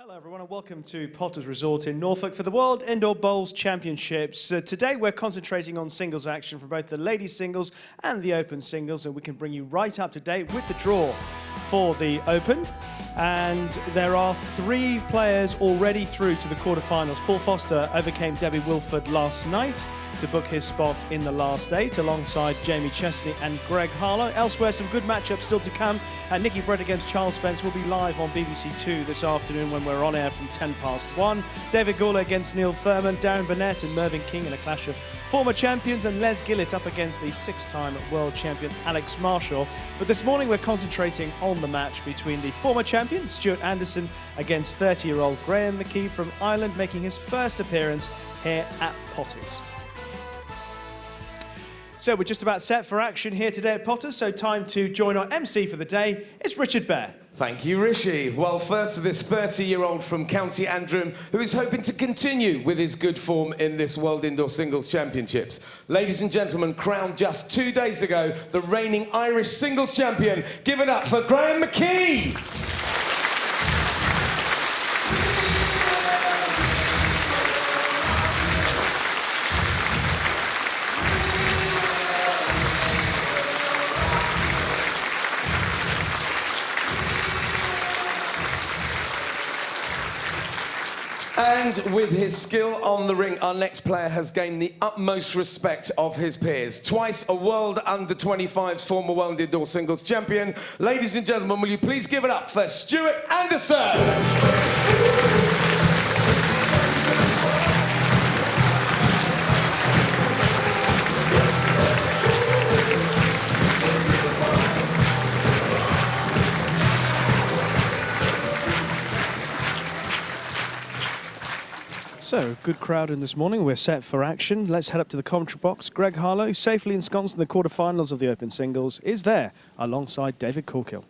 Hello everyone and welcome to Potters Resort in Norfolk for the World Indoor Bowls Championships. Today we're concentrating on singles action for both the ladies singles and the open singles, and we can bring you right up to date with the draw for the open. And there are 3 players already through to the quarterfinals. Paul Foster overcame Debbie Wilford last night to book his spot in the last 8 alongside Jamie Chesney and Greg Harlow. Elsewhere, some good matchups still to come. Nikki Brett against Charles Spence will be live on BBC Two this afternoon when we're on air from 1:10 David Gawler against Neil Furman, Darren Burnett and Mervyn King in a clash of former champions, and Les Gillett up against the 6-time world champion Alex Marshall. But this morning we're concentrating on the match between the former champion Stuart Anderson against 30-year-old Graham McKee from Ireland, making his first appearance here at Potters. So we're just about set for action here today at Potters, so time to join our MC for the day. It's Richard Bear. Thank you, Rishi. Well, first to this 30-year-old from County Antrim who is hoping to continue with his good form in this World Indoor Singles Championships. Ladies and gentlemen, crowned just 2 days ago, the reigning Irish singles champion. Give it up for Graham McKee. And with his skill on the ring, our next player has gained the utmost respect of his peers. Twice a World Under-25s former World Indoor Singles champion. Ladies and gentlemen, will you please give it up for Stuart Anderson? So, good crowd in this morning. We're set for action. Let's head up to the commentary box. Greg Harlow, safely ensconced in the quarterfinals of the Open Singles, is there alongside David Corkill.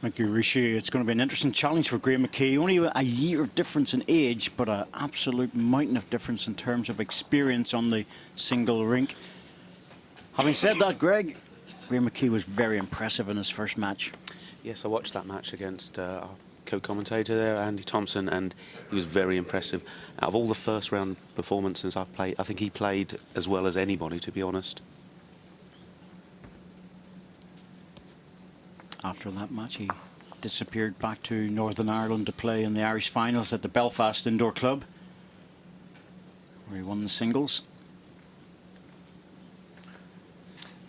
Thank you, Rishi. It's going to be an interesting challenge for Graham McKee. Only a year of difference in age, but an absolute mountain of difference in terms of experience on the single rink. Having said that, Greg, Graham McKee was very impressive in his first match. Yes, I watched that match against our co-commentator there, Andy Thompson, and he was very impressive. Out of all the first round performances I've played, I think he played as well as anybody, to be honest. After that match, he disappeared back to Northern Ireland to play in the Irish finals at the Belfast Indoor Club, where he won the singles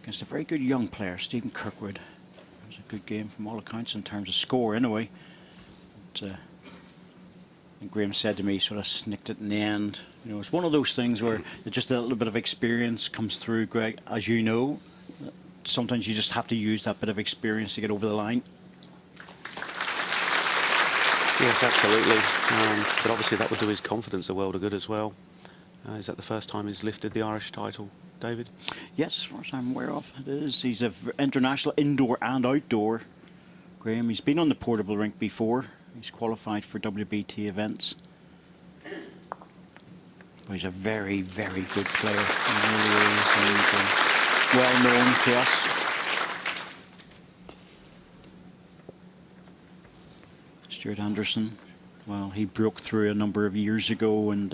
against a very good young player, Stephen Kirkwood. It was a good game from all accounts in terms of score anyway. And Graham said to me, sort of snicked it in the end. You know, it's one of those things where just a little bit of experience comes through, Greg. As you know, sometimes you just have to use that bit of experience to get over the line. Yes, absolutely. But obviously that would do his confidence a world of good as well. Is that the first time he's lifted the Irish title, David? Yes, as far as I'm aware of, it is. He's an international indoor and outdoor. Graham, he's been on the portable rink before. He's qualified for WBT events. But he's a very, very good player. He really is, and well known to us. Stuart Anderson, well, he broke through a number of years ago, and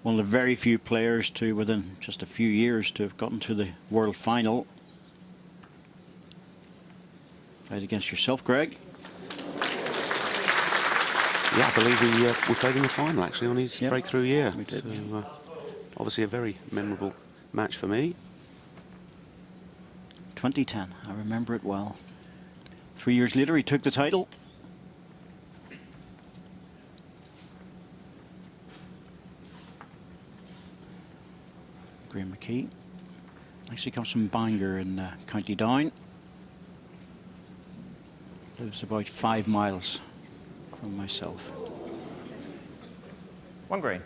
one of the very few players to, within just a few years, to have gotten to the world final. Played against yourself, Greg. Yeah, I believe we played in the final, actually, on his breakthrough year. We did. So, obviously a very memorable match for me. 2010, I remember it well. 3 years later, he took the title. Graham McKee actually comes from Bangor in County Down. Lives about 5 miles from myself. One green.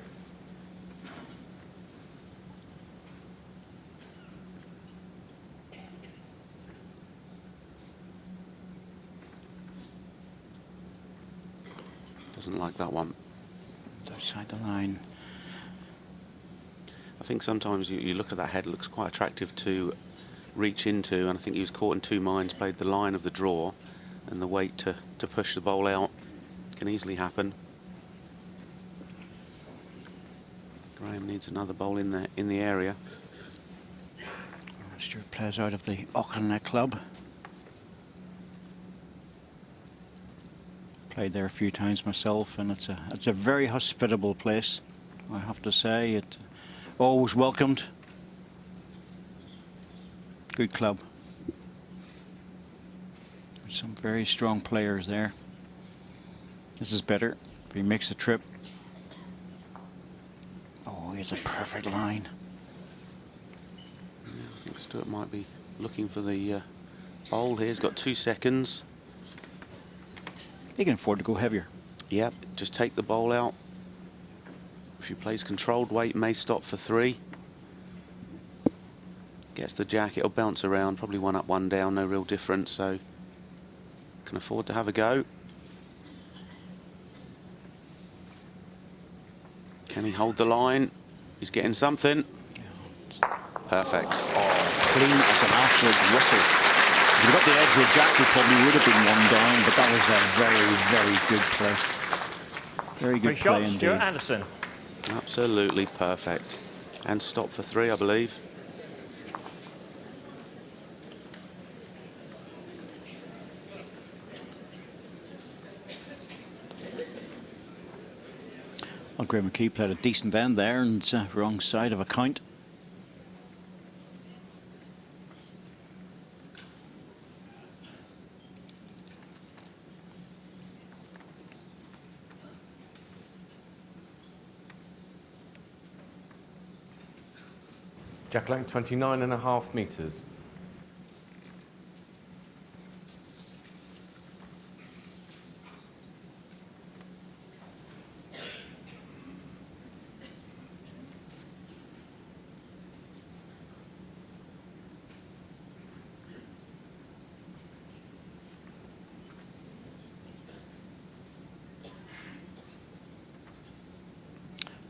Doesn't like that one. Outside the line. I think sometimes you look at that head, it looks quite attractive to reach into, and I think he was caught in two minds, played the line of the draw and the weight to push the bowl out. can easily happen. Graham needs another bowl in the area. Stuart plays out of the Auchinleck Club. Played there a few times myself, and it's a very hospitable place, I have to say. It always welcomed. Good club. Some very strong players there. This is better if he makes the trip. Oh, he has a perfect line. I think Stuart might be looking for the bowl here. He's got 2 seconds. He can afford to go heavier. Yep, just take the bowl out. If he plays controlled weight, may stop for 3. Gets the jack, it'll bounce around, probably 1 up, 1 down, no real difference, so can afford to have a go. Can he hold the line? He's getting something. Perfect. Oh, clean as an absolute whistle. If he got the edge of the jack, he probably would have been 1 down, but that was a very, very good play. Very good Free play shot, indeed. Stuart Anderson. Absolutely perfect. And stop for 3, I believe. Well, Graham McKee played a decent end there, and wrong side of a count. Jack length 29.5 metres.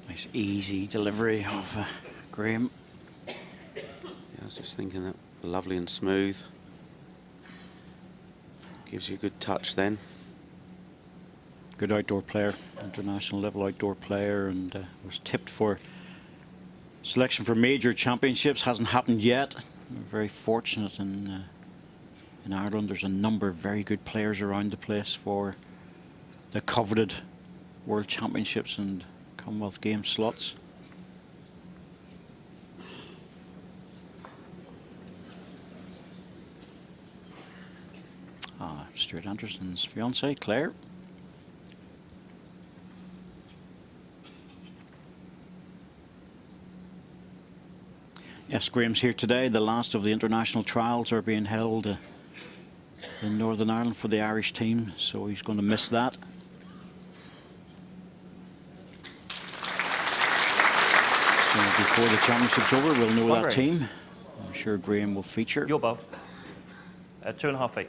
Nice easy delivery of Graham. I was just thinking that lovely and smooth. Gives you a good touch then. Good outdoor player, international level outdoor player, and was tipped for selection for major championships. Hasn't happened yet. We're very fortunate in Ireland. There's a number of very good players around the place for the coveted World Championships and Commonwealth Games slots. Stuart Anderson's fiancée, Claire. Yes, Graham's here today. The last of the international trials are being held in Northern Ireland for the Irish team, so he's going to miss that. So before the championship's over, we'll know that team. I'm sure Graham will feature. Your bow. 2.5 feet.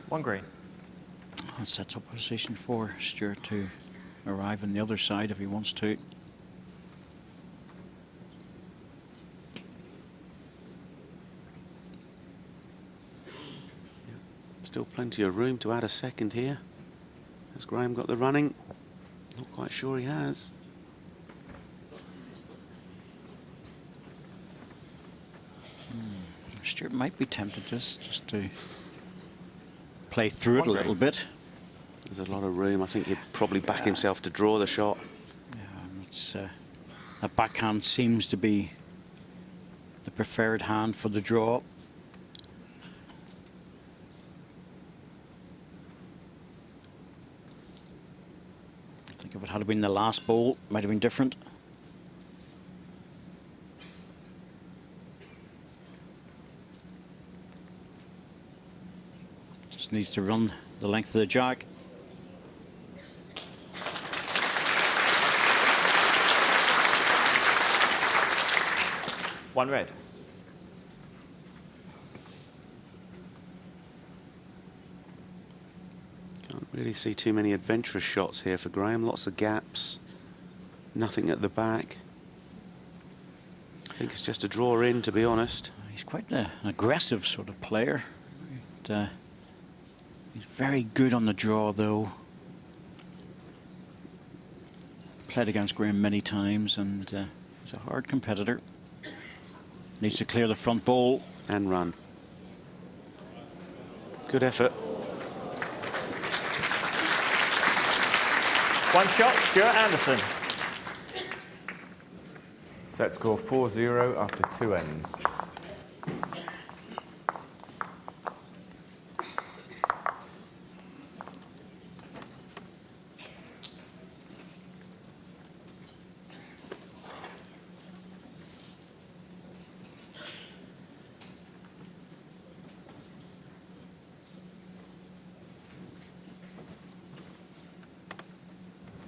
One green. That sets up a position for Stuart to arrive on the other side if he wants to. Still plenty of room to add a second here. Has Graham got the running? Not quite sure he has. Stuart might be tempted just to play through it a little bit. There's a lot of room. I think he'd probably back himself to draw the shot. It's that backhand seems to be the preferred hand for the draw. I think if it had been the last bowl, it might have been different. Just needs to run the length of the jack. 1 red. Can't really see too many adventurous shots here for Graham. Lots of gaps. Nothing at the back. I think it's just a draw in, to be honest. He's quite an aggressive sort of player. He's very good on the draw, though. Played against Graham many times, and he's a hard competitor. Needs to clear the front ball. And run. Good effort. 1 shot, Stuart Anderson. Set score 4-0 after 2 ends.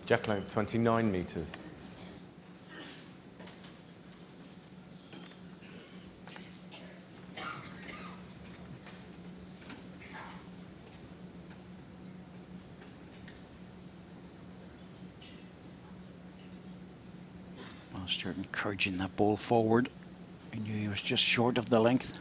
Jack length 29 metres. Well, Stuart encouraging that ball forward. He knew he was just short of the length.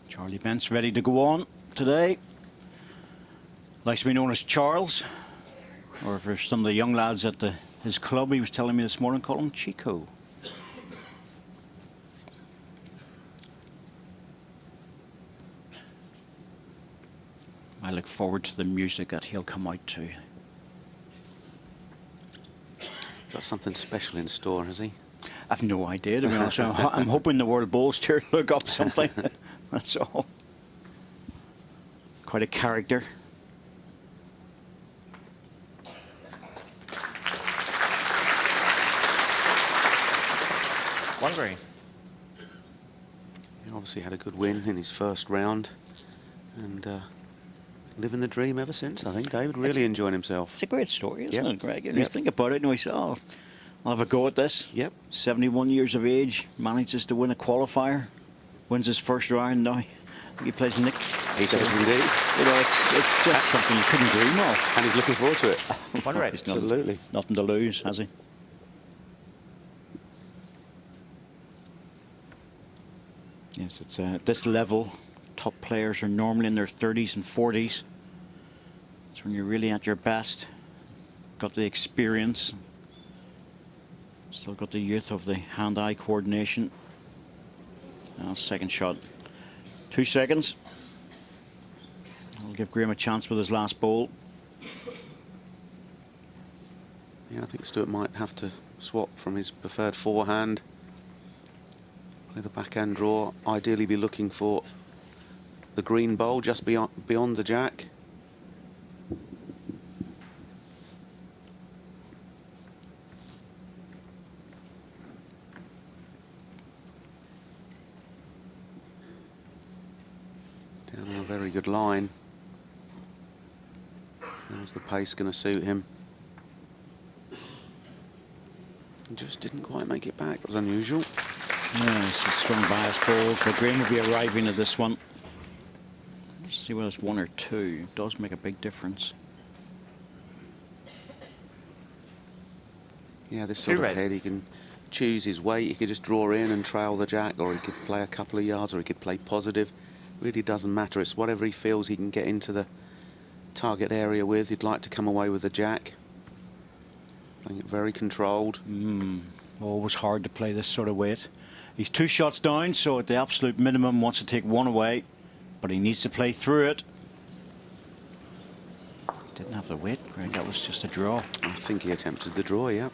Charlie Bent's ready to go on today. Likes to be known as Charles, or for some of the young lads at his club, he was telling me this morning, call him Chico. I look forward to the music that he'll come out to. Got something special in store, has he? I've no idea, to be honest. I'm hoping the World Bowls to look up something. That's all. Quite a character. One green. He obviously had a good win in his first round, and living the dream ever since, I think. David really enjoying himself. It's a great story, isn't Yep. it, Greg? Yep. You think about it, and we say, oh, I'll have a go at this. Yep. 71 years of age, manages to win a qualifier, wins his first round now. He plays Nick. He does indeed. You know, it's just something you couldn't dream of. And he's looking forward to it. One red. He's not- Absolutely. Nothing to lose, has he? Yes, it's at this level, top players are normally in their 30s and 40s. It's when you're really at your best. Got the experience. Still got the youth of the hand-eye coordination. Now, second shot. 2 seconds. I'll give Graham a chance with his last ball. Yeah, I think Stuart might have to swap from his preferred forehand. Play the backhand draw. Ideally be looking for the green bowl just beyond the jack. Down on a very good line. How's the pace going to suit him? Just didn't quite make it back. It was unusual. Yeah, it's a strong bias ball. So Graham will be arriving at this one. Let's see whether it's 1 or 2. It does make a big difference. Yeah, this sort Two of red. head, he can choose his weight. He could just draw in and trail the jack, or he could play a couple of yards, or he could play positive. Really doesn't matter. It's whatever he feels he can get into the target area with. He'd like to come away with the jack. Playing it very controlled. Always hard to play this sort of weight. He's 2 shots down, so at the absolute minimum wants to take 1 away, but he needs to play through it. Didn't have the weight, Greg. That was just a draw. I think he attempted the draw, yeah.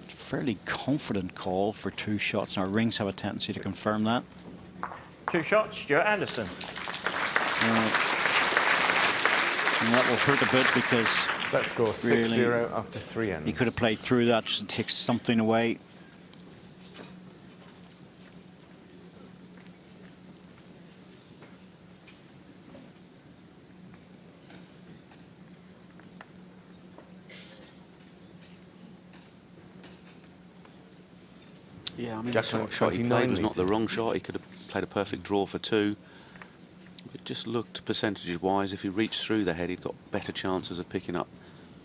Fairly confident call for 2 shots. Our rings have a tendency to confirm that. 2 shots, Stuart Anderson. And that will hurt a bit because Set score 6-0 really, after 3 ends. he could have played through that just to take something away. Yeah, I mean, Jack the Lane, shot he 29 played was not the metres. wrong shot. He could have played a perfect draw for 2. It just looked, percentages-wise, if he reached through the head, he'd got better chances of picking up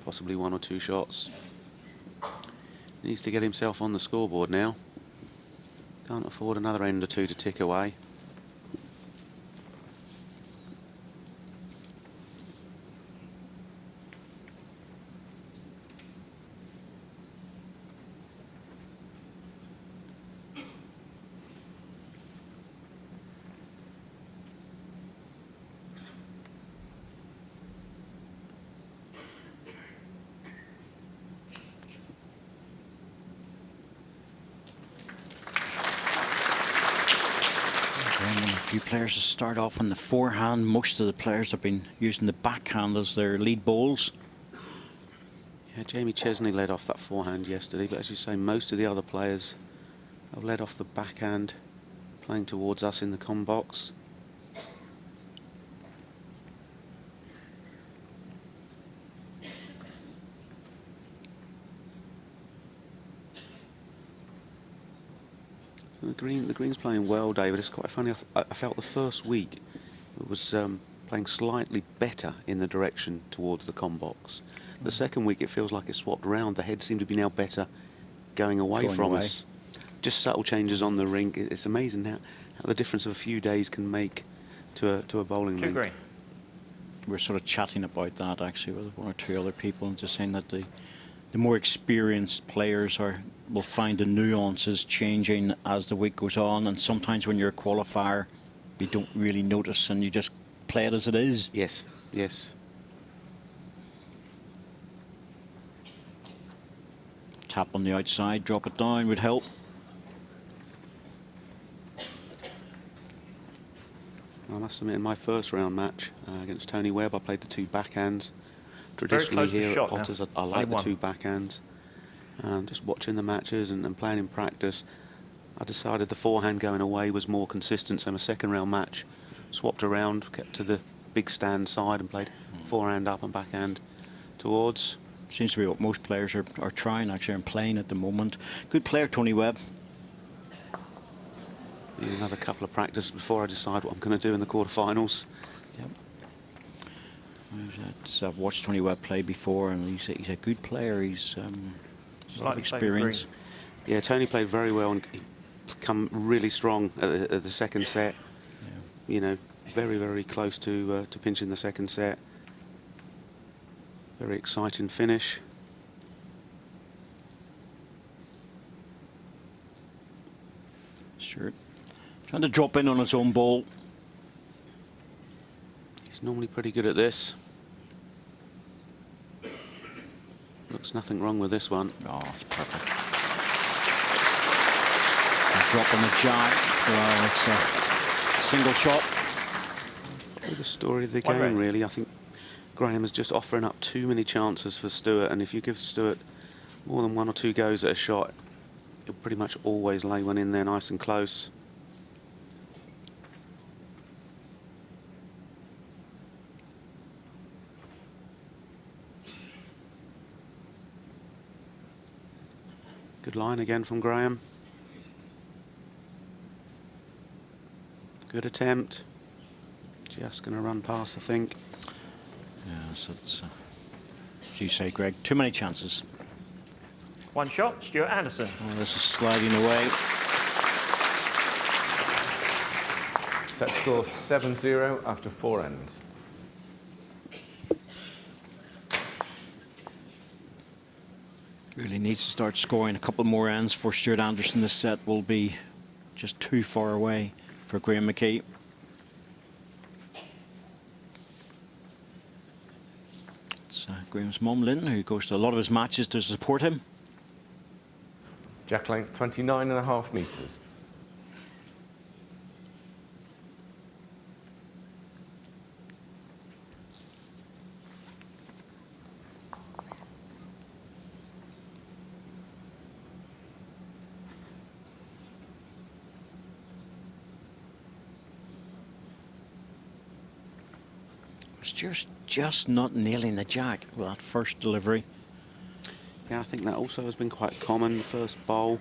possibly 1 or 2 shots. Needs to get himself on the scoreboard now. Can't afford another end or 2 to tick away. A few players to start off on the forehand. Most of the players have been using the backhand as their lead bowls. Yeah, Jamie Chesney led off that forehand yesterday, but as you say, most of the other players have led off the backhand, playing towards us in the com box. The green's playing well, David. It's quite funny. I felt the first week it was playing slightly better in the direction towards the com box. The second week it feels like it swapped around. The head seemed to be now better going away from us. Just subtle changes on the rink. It's amazing how the difference of a few days can make to a bowling 2 rink. green. We're sort of chatting about that actually with 1 or 2 other people, and just saying that the more experienced players will find the nuances changing as the week goes on, and sometimes when you're a qualifier you don't really notice and you just play it as it is. Yes, yes. Tap on the outside, drop it down would help. I must admit, in my first round match against Tony Webb, I played the 2 backhands. Very Traditionally close to here at shot now. Potters, I like the 21. 2 backhands. Just watching the matches and playing in practice, I decided the forehand going away was more consistent. So my second round match, swapped around, kept to the big stand side and played forehand up and backhand towards. Seems to be what most players are trying actually and playing at the moment. Good player, Tony Webb. Need another couple of practice before I decide what I'm going to do in the quarterfinals. Yep. I've watched Tony Webb play before, and he's a good player. He's a lot of Slightly experience. favoured Yeah, Tony played very well and he come really strong at the second set. Yeah. You know, very, very close to pinching the second set. Very exciting finish. Stuart trying to drop in on his own ball. He's normally pretty good at this. Looks nothing wrong with this one. Oh, it's perfect. And drop on the jack. Well, it's a single shot. The story of the One game, red. really. I think Graham is just offering up too many chances for Stuart, and if you give Stuart more than 1 or 2 goes at a shot, he'll pretty much always lay one in there nice and close. Good line again from Graham. Good attempt. Just going to run past, I think. Yes, it's, as you say, Greg, too many chances. 1 shot, Stuart Anderson. Oh, this is sliding away. Set score 7-0 after 4 ends. Really needs to start scoring a couple more ends for Stuart Anderson. This set will be just too far away for Graham McKee. It's Graham's mum, Lynn, who goes to a lot of his matches to support him. Jack length 29.5 metres. Stuart's just not nailing the jack with that first delivery. Yeah, I think that also has been quite common. The first bowl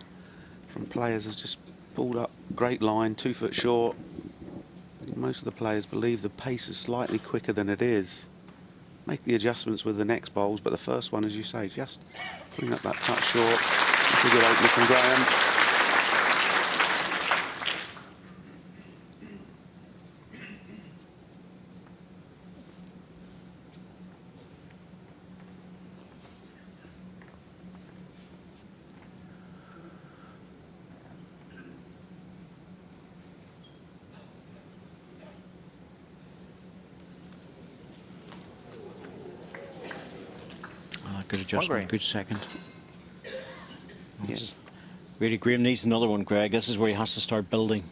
from players has just pulled up, great line, 2 foot short. Most of the players believe the pace is slightly quicker than it is. Make the adjustments with the next bowls, but the first one, as you say, just pulling up that touch short. That's a good opener from Graham. Good adjustment, Graham. good second. Yes. Really, Graham needs another one, Greg. This is where he has to start building.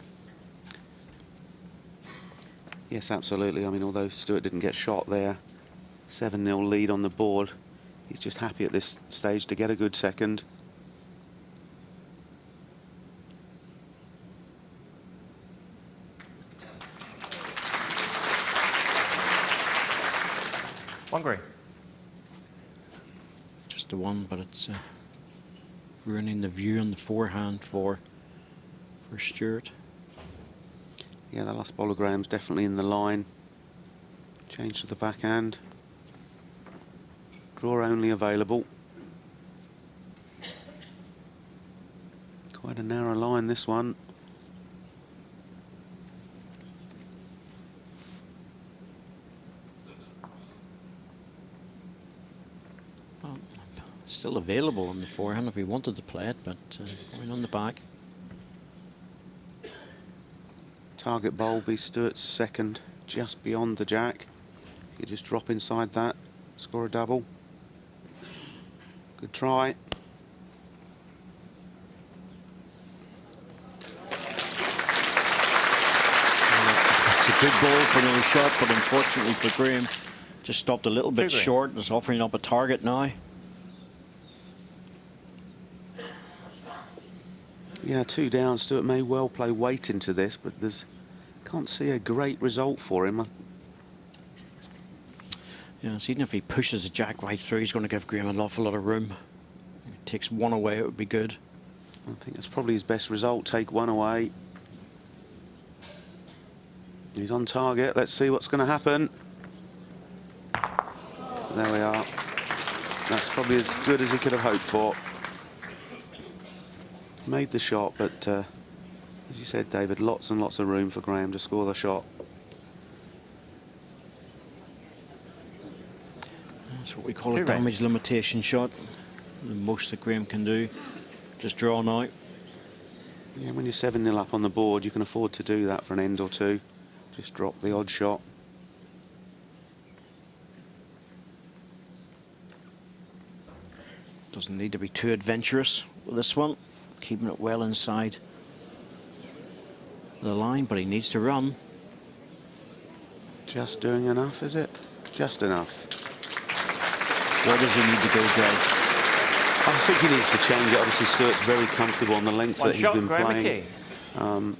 Yes, absolutely. I mean, although Stuart didn't get shot there, 7-0 lead on the board, he's just happy at this stage to get a good second. One green. Just the one, but it's ruining the view on the forehand for Stuart. Yeah, the last bowler Graham's definitely in the line. Change to the backhand. Draw only available. Quite a narrow line, this one. Well, still available on the forehand if he wanted to play it, but going on the back. Target bowl be Stuart's second, just beyond the jack. You just drop inside that, score a double. Good try. It's a good ball for no shot, but unfortunately for Graham, just stopped a little bit Graham. short. Is offering up a target now. Yeah, 2 down. Stuart may well play weight into this, but can't see a great result for him. Yeah, so even if he pushes the jack right through, he's going to give Graham an awful lot of room. If he takes one away, it would be good. I think that's probably his best result. Take one away. He's on target. Let's see what's going to happen. There we are. That's probably as good as he could have hoped for. Made the shot, but as you said, David, lots and lots of room for Graham to score the shot. That's what we call Two a right. damage limitation shot. The most that Graham can do. Just draw now. Yeah, when you're 7-0 up on the board, you can afford to do that for an end or two. Just drop the odd shot. Doesn't need to be too adventurous with this one. Keeping it well inside the line, but he needs to run. Just doing enough, is it? Just enough. Where does he need to go, Greg? I think he needs to change it. Obviously, Stuart's very comfortable on the length One that he's shot, been Graham playing. McKee.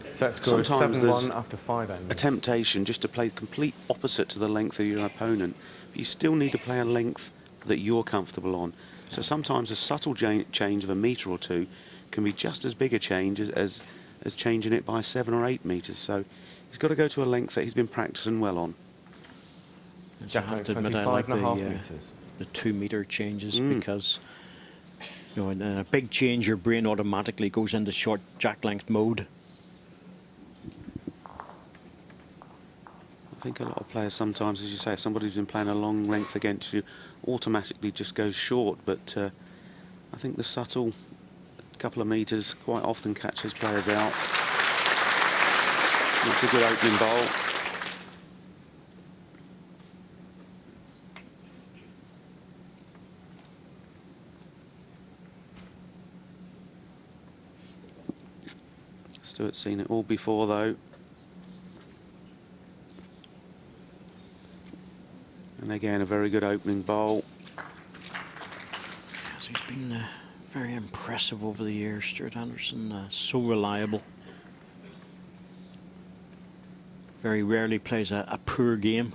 Set score is Sometimes there's 7-1 after 5 ends. A temptation just to play complete opposite to the length of your opponent. But you still need to play a length that you're comfortable on. So sometimes a subtle change of a metre or two can be just as big a change as changing it by 7 or 8 metres. So he's got to go to a length that he's been practicing well on. Yes, I Jacko, have to admit I like 25.5 metres. the 2 metre changes because you know, in a big change your brain automatically goes into short jack length mode. I think a lot of players sometimes, as you say, if somebody's been playing a long length against you, automatically just goes short. But I think the subtle couple of metres quite often catches players out. That's a good opening bowl. Stuart's seen it all before, though. And again, a very good opening bowl. Yes, he's been very impressive over the years, Stuart Anderson. So reliable. Very rarely plays a poor game.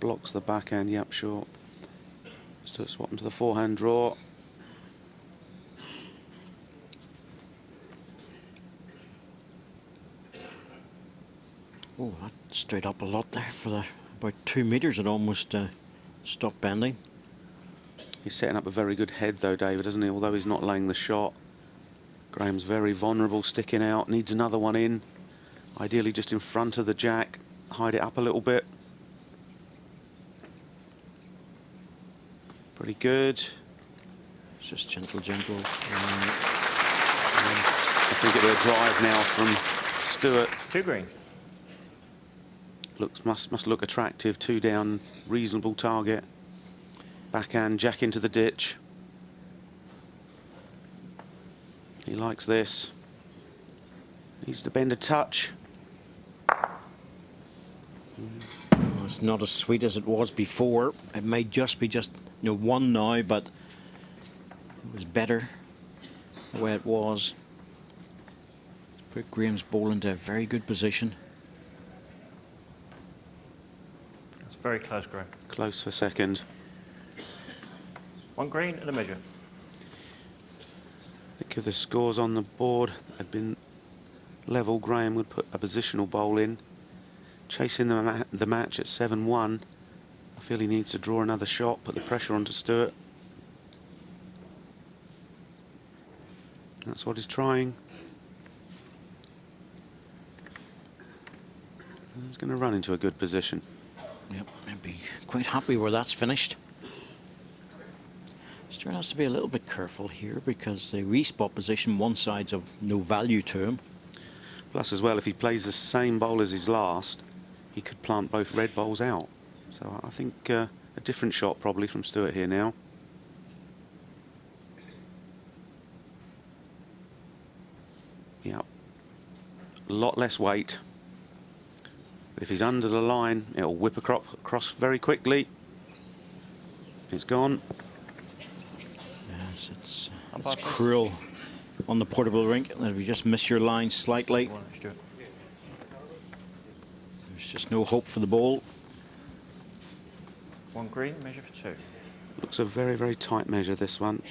blocks the backhand. Yep, sure. Stewart swapping to the forehand draw. Oh, that straight up a lot there for the about 2 metres. It almost stopped bending. He's setting up a very good head though, David, isn't he? Although he's not laying the shot. Graham's very vulnerable, sticking out, needs another one in. Ideally just in front of the jack. Hide it up a little bit. Pretty good. It's just gentle, gentle. I think it'll be a drive now from Stewart. 2 green. Must look attractive. 2 down, reasonable target. Backhand, jack into the ditch. He likes this. Needs to bend a touch. Well, it's not as sweet as it was before. It may just be one now, but it was better the way it was. Put Graham's ball into a very good position. It's very close, Graham. Close for second. 1 green and a measure. I think if the scores on the board had been level, Graham would put a positional bowl in. Chasing the match at 7-1. I feel he needs to draw another shot, put the pressure onto Stewart. That's what he's trying. He's going to run into a good position. Yep, I'd be quite happy where that's finished. Stewart has to be a little bit careful here because the respot position, one side's of no value to him. Plus, as well, if he plays the same bowl as his last, he could plant both red bowls out. So I think a different shot probably from Stewart here now. Yep. A lot less weight. But if he's under the line, it'll whip across very quickly. It's gone. Yes, it's cruel on the portable rink that if you just miss your line slightly, Stuart. there's just no hope for the ball. 1 green, measure for 2. Looks a very, very tight measure, this one.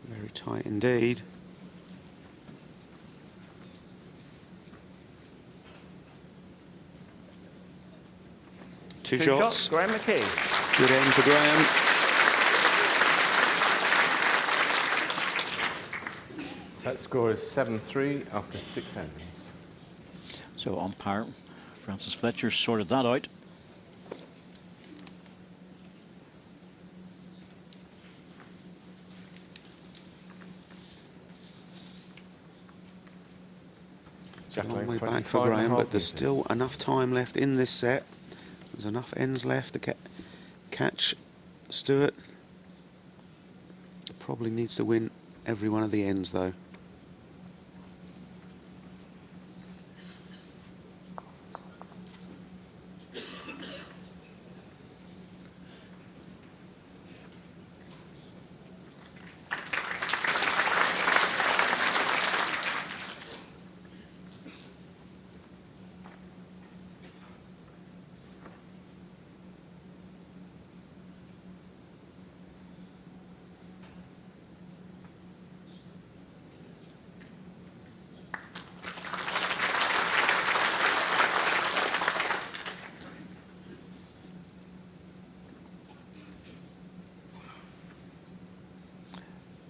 Very tight indeed. Two 2 shots, Graham McKee. Good end for Graham. Set score is 7-3 after 6 ends. So umpire Francis Fletcher sorted that out. It's a Jack long leg way back 25 for and a Graham, half but there's metres. still enough time left in this set. There's enough ends left to catch Stewart. Probably needs to win every one of the ends, though.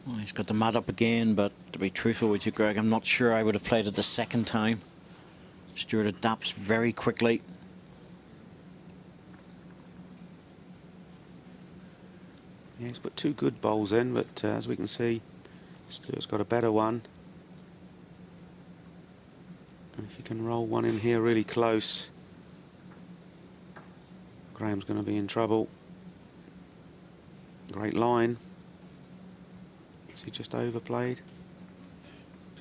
Well, he's got the mat up again, but to be truthful with you, Greg, I'm not sure I would have played it the second time. Stewart adapts very quickly. Yeah, he's put 2 good bowls in, but as we can see, Stewart's got a better one. And if he can roll one in here really close, Graham's going to be in trouble. Great line. Is he just overplayed?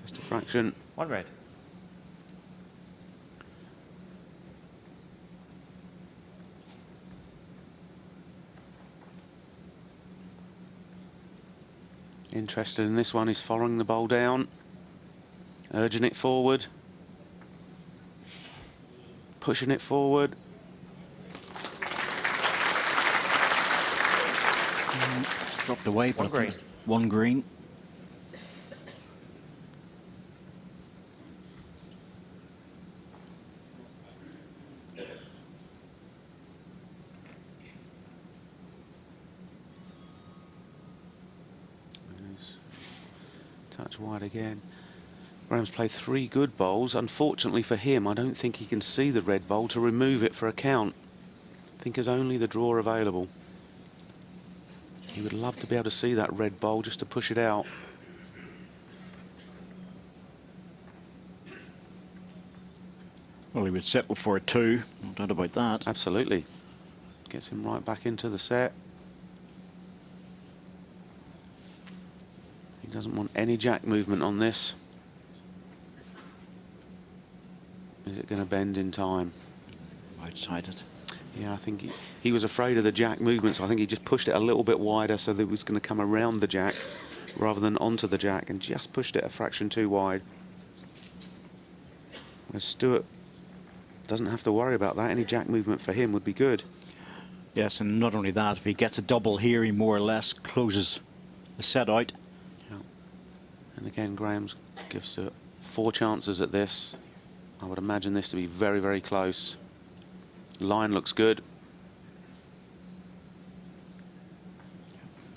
Just a fraction. 1 red. Interested in this one, he's following the bowl down, urging it forward, pushing it forward. It's dropped away, but One I think green. it's one green. Touch wide again. Graham's played 3 good bowls. Unfortunately for him, I don't think he can see the red bowl to remove it for a count. I think there's only the draw available. He would love to be able to see that red bowl just to push it out. Well, he would settle for a 2, no doubt about that. Absolutely. Gets him right back into the set. He doesn't want any jack movement on this. Is it going to bend in time? Outside-it. Yeah, I think he was afraid of the jack movement, so I think he just pushed it a little bit wider so that it was going to come around the jack rather than onto the jack, and just pushed it a fraction too wide. Whereas Stewart doesn't have to worry about that. Any jack movement for him would be good. Yes, and not only that, if he gets a double here, he more or less closes the set out. Yeah. And again, Graham's gives Stewart 4 chances at this. I would imagine this to be very, very close. Line looks good.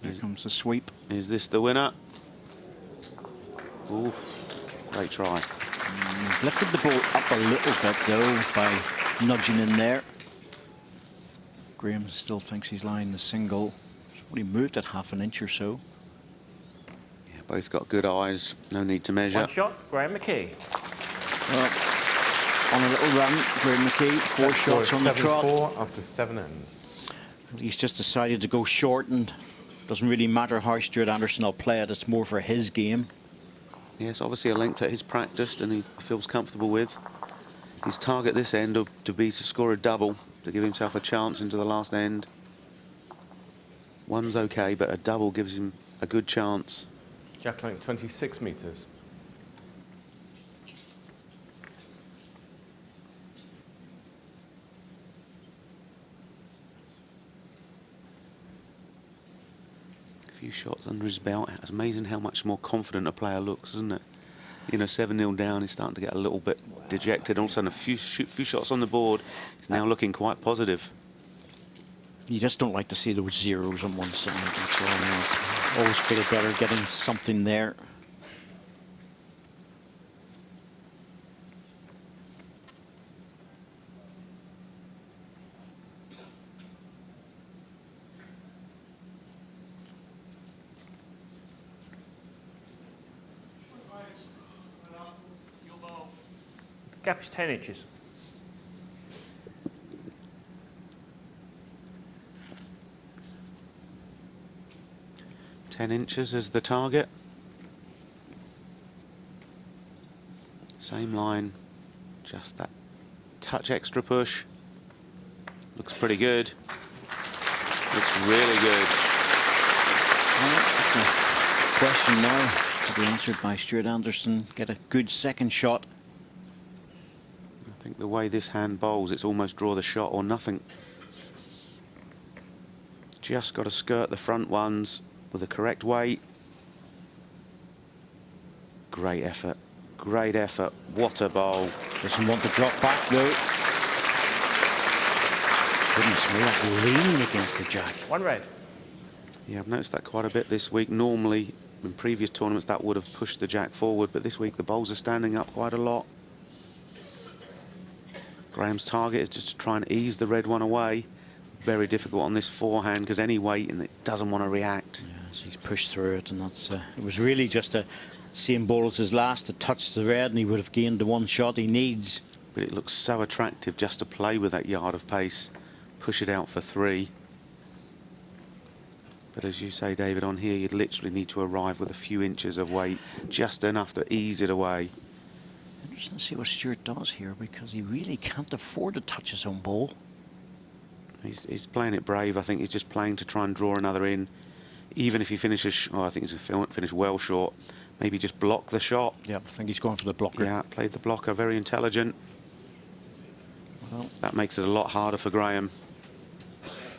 Here comes the sweep. Is this the winner? Ooh, great try. He's lifted the ball up a little bit, though, by nudging in there. Graham still thinks he's lying the single. He's only moved it half an inch or so. Yeah, both got good eyes. No need to measure. One shot, Graham McKee. Well, on a little run, Graham McKee, 4 shots on the trot. 7-4 after 7 ends. He's just decided to go short, and doesn't really matter how Stuart Anderson will play it. It's more for his game. Yes, obviously a length that he's practiced and he feels comfortable with. His target this end will to be to score a double, to give himself a chance into the last end. One's okay, but a double gives him a good chance. Jack length 26 metres. A few shots under his belt. It's amazing how much more confident a player looks, isn't it? You know, 7-0 down, he's starting to get a little bit dejected. All of a sudden, a few shots on the board. He's now looking quite positive. You just don't like to see those zeros on one side. That's all. I always feel better getting something there. Gap is 10 inches. Ten inches is the target. Same line, just that touch extra push. Looks pretty good. Looks really good. Well, that's a question now to be answered by Stuart Anderson. Get a good second shot. I think the way this hand bowls, it's almost draw the shot or nothing. Just got to skirt the front ones with the correct weight. Great effort. Great effort. What a bowl. Doesn't want to drop back, though. Goodness me, that's leaning against the jack. One red. Yeah, I've noticed that quite a bit this week. Normally, in previous tournaments, that would have pushed the jack forward, but this week the bowls are standing up quite a lot. Graham's target is just to try and ease the red one away. Very difficult on this forehand because any weight and it doesn't want to react. Yes, he's pushed through it, and that's it was really just a same ball as his last to touch the red, and he would have gained the one shot he needs. But it looks so attractive just to play with that yard of pace, push it out for 3. But as you say, David, on here you'd literally need to arrive with a few inches of weight, just enough to ease it away. Interesting to see what Stuart does here, because he really can't afford to touch his own ball. He's playing it brave. I think he's just playing to try and draw another in. even if he finishes, I think he's finished well short, maybe just block the shot. Yeah, I think he's going for the blocker. Yeah, played the blocker, very intelligent. Well, that makes it a lot harder for Graham.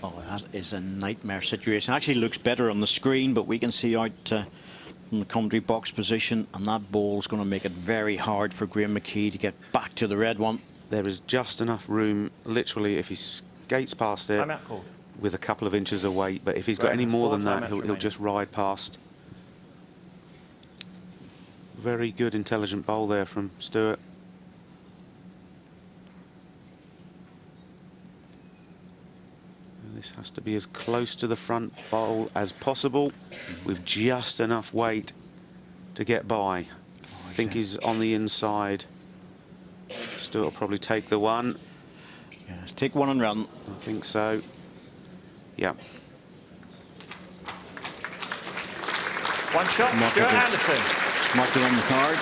oh, that is a nightmare situation. Actually looks better on the screen, but we can see out from the commentary box position, and that ball's going to make it very hard for Graeme McKee to get back to the red one. There is just enough room, literally, if he skates past it Timeout called. with a couple of inches of weight, but if he's got Graham, any more 4 than that, timeouts he'll remaining. just ride past. Very good, intelligent bowl there from Stewart. This has to be as close to the front bowl as possible, with just enough weight to get by. I think he's on the inside. Stewart will probably take the one. Yeah, let's take one and run. I think so. Yeah. One shot, Mark Stuart it. Anderson. Marked it on the card.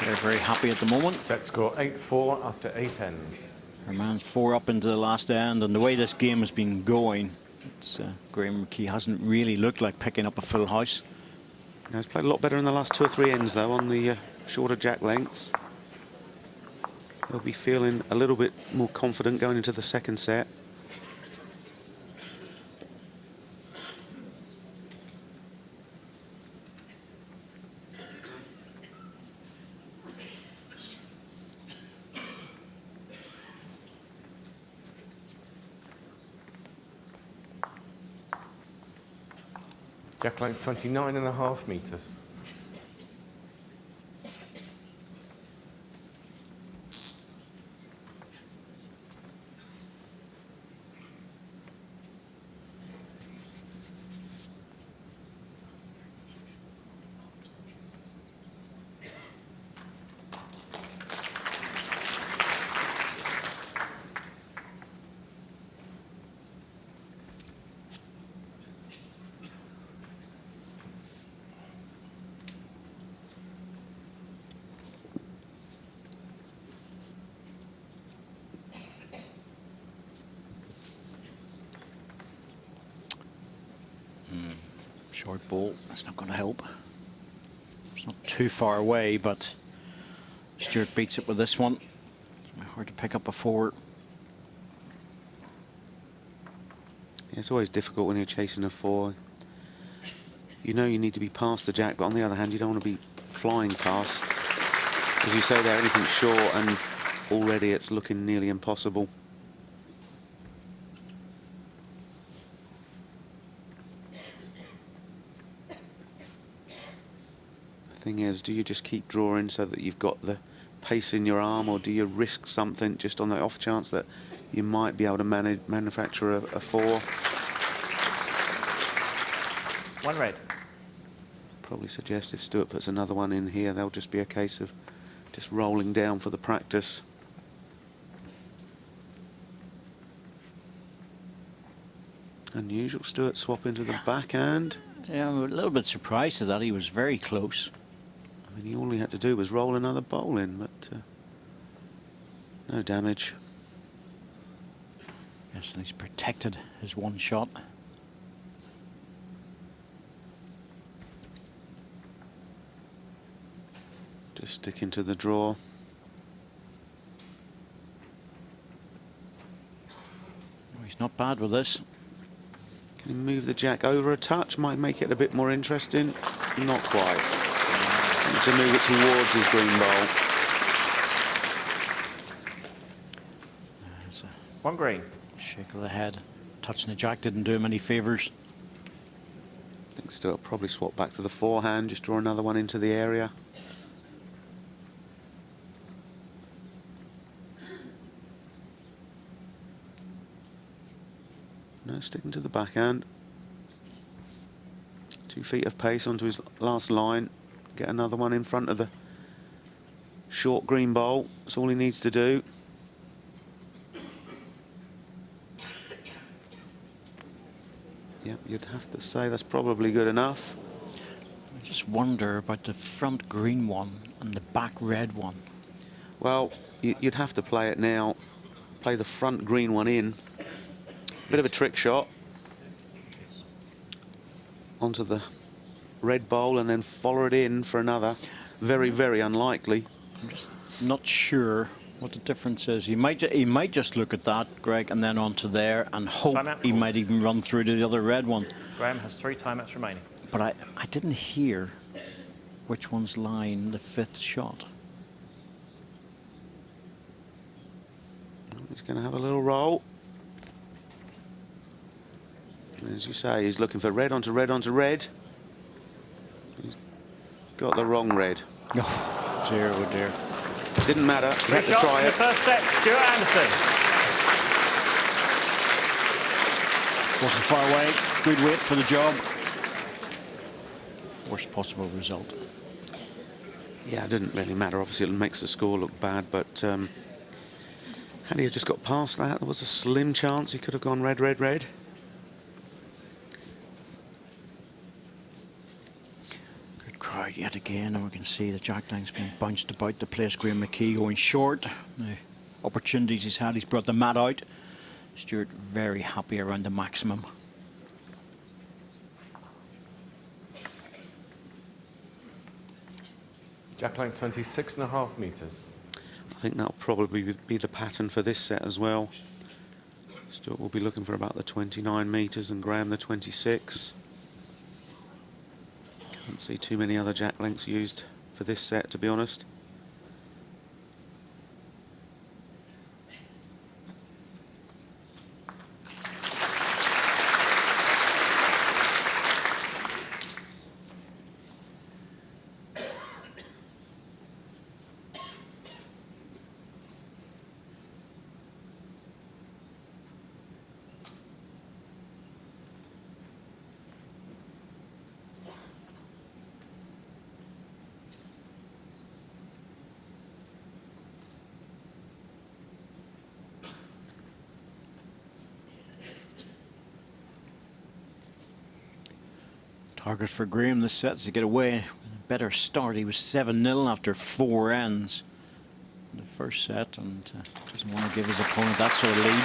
They're very happy at the moment. Set score 8-4 after 8 ends. Our man's 4 up into the last end, and the way this game has been going, Graeme McKee hasn't really looked like picking up a full house. Now, he's played a lot better in the last 2 or 3 ends, though, on the shorter jack lengths. He'll be feeling a little bit more confident going into the second set. Jack length 29.5 metres. Short ball, that's not going to help. It's not too far away, but Stewart beats it with this one. It's hard to pick up a 4. Yeah, it's always difficult when you're chasing a 4. You know you need to be past the jack, but on the other hand, you don't want to be flying past. As you say there, anything short, and already it's looking nearly impossible. Thing is, do you just keep drawing so that you've got the pace in your arm, or do you risk something just on the off chance that you might be able to manufacture a 4? One red. Probably suggest if Stewart puts another one in here, there'll just be a case of just rolling down for the practice. Unusual, Stewart swap into the backhand. Yeah, I'm a little bit surprised at that. He was very close. I mean, all he had to do was roll another bowl in, but no damage. Yes, and he's protected his one shot. Just sticking to the draw. Oh, he's not bad with this. Can he move the jack over a touch? Might make it a bit more interesting. Not quite. Needs to move it towards his green bowl. There's a One green. shake of the head. Touching the jack didn't do him any favours. I think Stewart probably swap back to the forehand, just draw another one into the area. No, sticking to the backhand. 2 feet of pace onto his last line. Get another one in front of the short green bowl. That's all he needs to do. Yep, you'd have to say that's probably good enough. I just wonder about the front green one and the back red one. Well, you'd have to play it now. Play the front green one in. Bit of a trick shot. onto the red bowl and then follow it in for another. Very, very unlikely. I'm just not sure what the difference is. He might just look at that, Greg, and then onto there and hope Timeout. he might even run through to the other red one. Graham has 3 timeouts remaining. But I didn't hear which one's line the 5th shot. He's going to have a little roll. And as you say, he's looking for red onto red onto red. He's got the wrong red. Oh, dear, oh dear. Didn't matter. He 3 had to shots try in the it. first set. Stuart Anderson. Wasn't far away. Good weight for the job. Worst possible result. Yeah, it didn't really matter. Obviously, it makes the score look bad, but had he just got past that, there was a slim chance he could have gone red, red, red. Good crowd yet again, and we can see the jackline's been bounced about the place. Graham McKee going short. The opportunities he's had, he's brought the mat out. Stuart very happy around the maximum. Jackline 26.5 metres. I think that'll probably be the pattern for this set as well. Stuart will be looking for about the 29 metres and Graham the 26. Can't see too many other jack lengths used for this set, to be honest. Target for Graham this set is to get away. Better start. He was 7-0 after 4 ends in the first set, and doesn't want to give his opponent that sort of lead.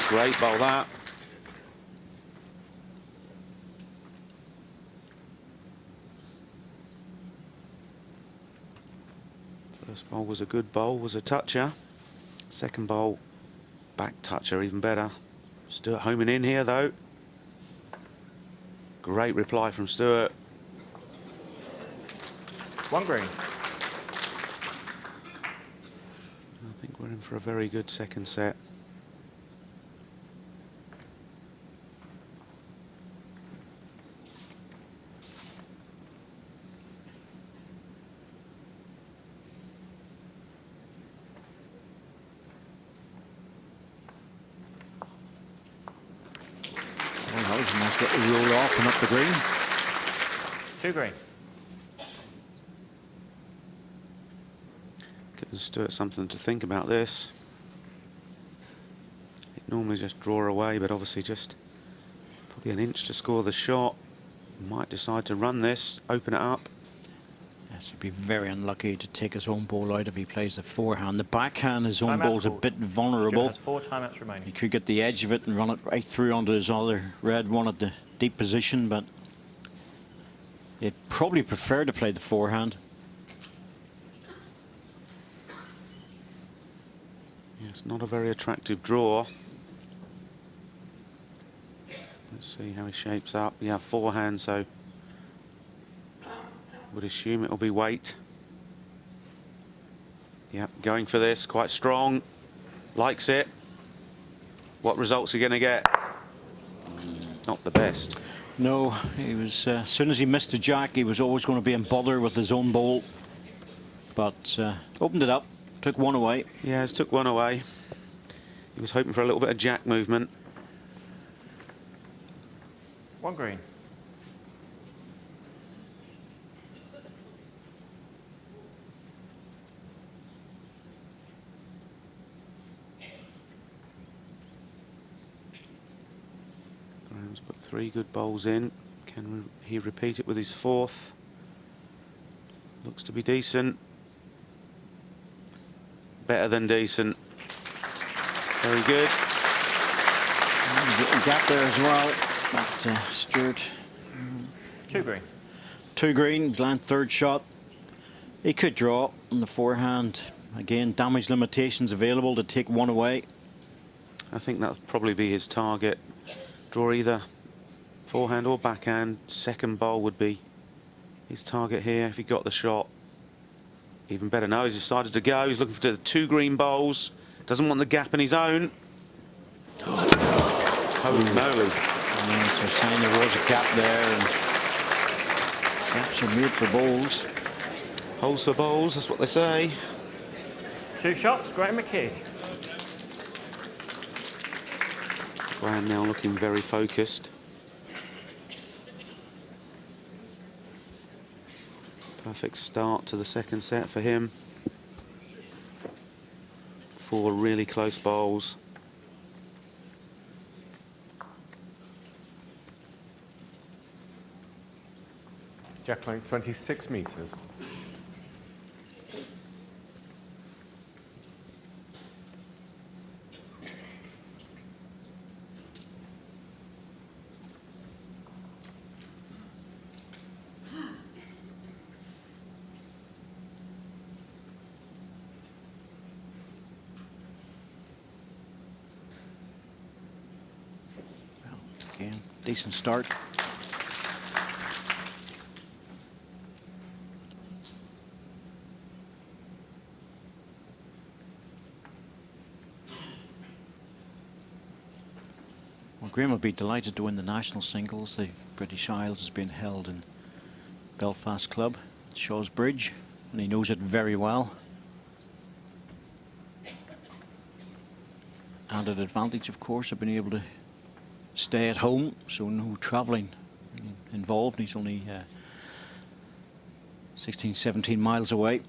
Great bowl that. First bowl was a good bowl, was a toucher. Second bowl, back toucher, even better. Stuart homing in here though. Great reply from Stuart. 1 green. I think we're in for a very good second set. Oh, that was a nice little roll off and up the green. 2 green. Giving Stuart something to think about this. He'd normally just draw away, but obviously just probably an inch to score the shot. Might decide to run this, open it up. Yes, he'd be very unlucky to take his own ball out if he plays the forehand. The backhand, his own Timeout ball's a called. bit Stuart vulnerable. has 4 timeouts remaining. He could get the edge of it and run it right through onto his other red one at the deep position, but he'd probably prefer to play the forehand. It's not a very attractive draw. Let's see how he shapes up. Yeah, forehand, so would assume it'll be weight. Yeah, going for this, quite strong. Likes it. What results are you going to get? Not the best. No, he was. As soon as he missed a jack, he was always going to be in bother with his own ball. But opened it up, took one away. Yeah, he's took one away. He was hoping for a little bit of jack movement. 1 green. Graham's put 3 good bowls in. Can he repeat it with his 4th? Looks to be decent. Better than decent. Very good. gap there as well. But Stuart, 2 green. 2 green, he's landed third shot. He could draw on the forehand. Again, damage limitations available to take one away. I think that would probably be his target. Draw either forehand or backhand. Second bowl would be his target here if he got the shot. Even better now, he's decided to go. He's looking for the 2 green bowls. Doesn't want the gap in his own. Holy moly. Yeah, so saying there was a gap there, and gaps are made for bowls. Holes for bowls, that's what they say. 2 shots, Graham McKee. Graham now looking very focused. Perfect start to the second set for him. 4 really close bowls. Jack length 26 metres. Again, decent start. Well, Graham will be delighted to win the national singles. The British Isles has been held in Belfast Club, Shaw's Bridge, and he knows it very well. Added advantage, of course, of being able to stay at home, so no travelling involved. He's only 16, 17 miles away.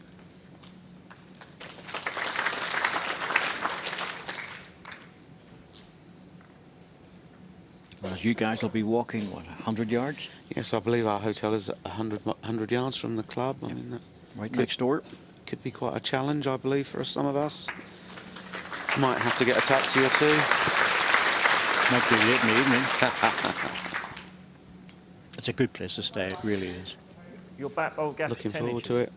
Whereas you guys will be walking, what, 100 yards? Yes, I believe our hotel is 100 yards from the club. I mean, that Right next door. could be quite a challenge, I believe, for some of us. Might have to get a taxi or two. Might be late in the evening. It's a good place to stay, it really is. Your back bowl gap Looking is 10 forward inches. to it.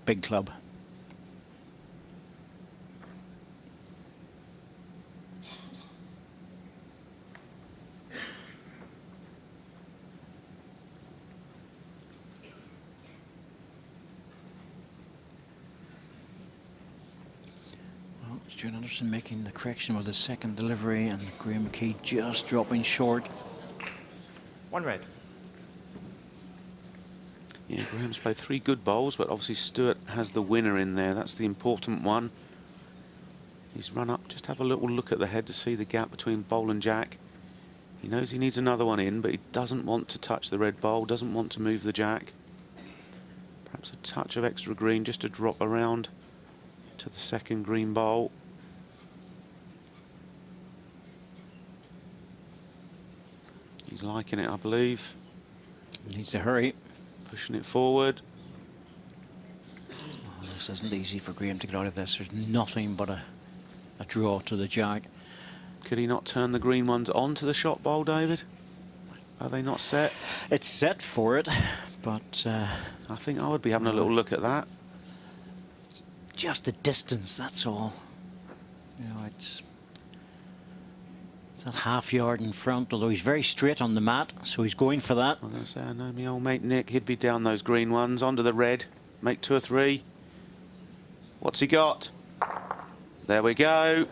Big club. Well, Stuart Anderson making the correction with his second delivery, and Graham McKee just dropping short. 1 red. Yeah, Graham's played 3 good bowls, but obviously Stuart has the winner in there. That's the important one. He's run up, just have a little look at the head to see the gap between bowl and jack. He knows he needs another one in, but he doesn't want to touch the red bowl, doesn't want to move the jack. Perhaps a touch of extra green just to drop around to the second green bowl. He's liking it, I believe. Needs to hurry. Pushing it forward. Oh, this isn't easy for Graham to get out of this. There's nothing but a draw to the jack. Could he not turn the green ones onto the shot bowl, David? Are they not set? It's set for it, but I think I would be having a little look at that. just the distance, that's all. You know, it's that half yard in front, although he's very straight on the mat, so he's going for that. I'm going to say, I know my old mate Nick, he'd be down those green ones, onto the red, make 2 or 3. What's he got? There we go.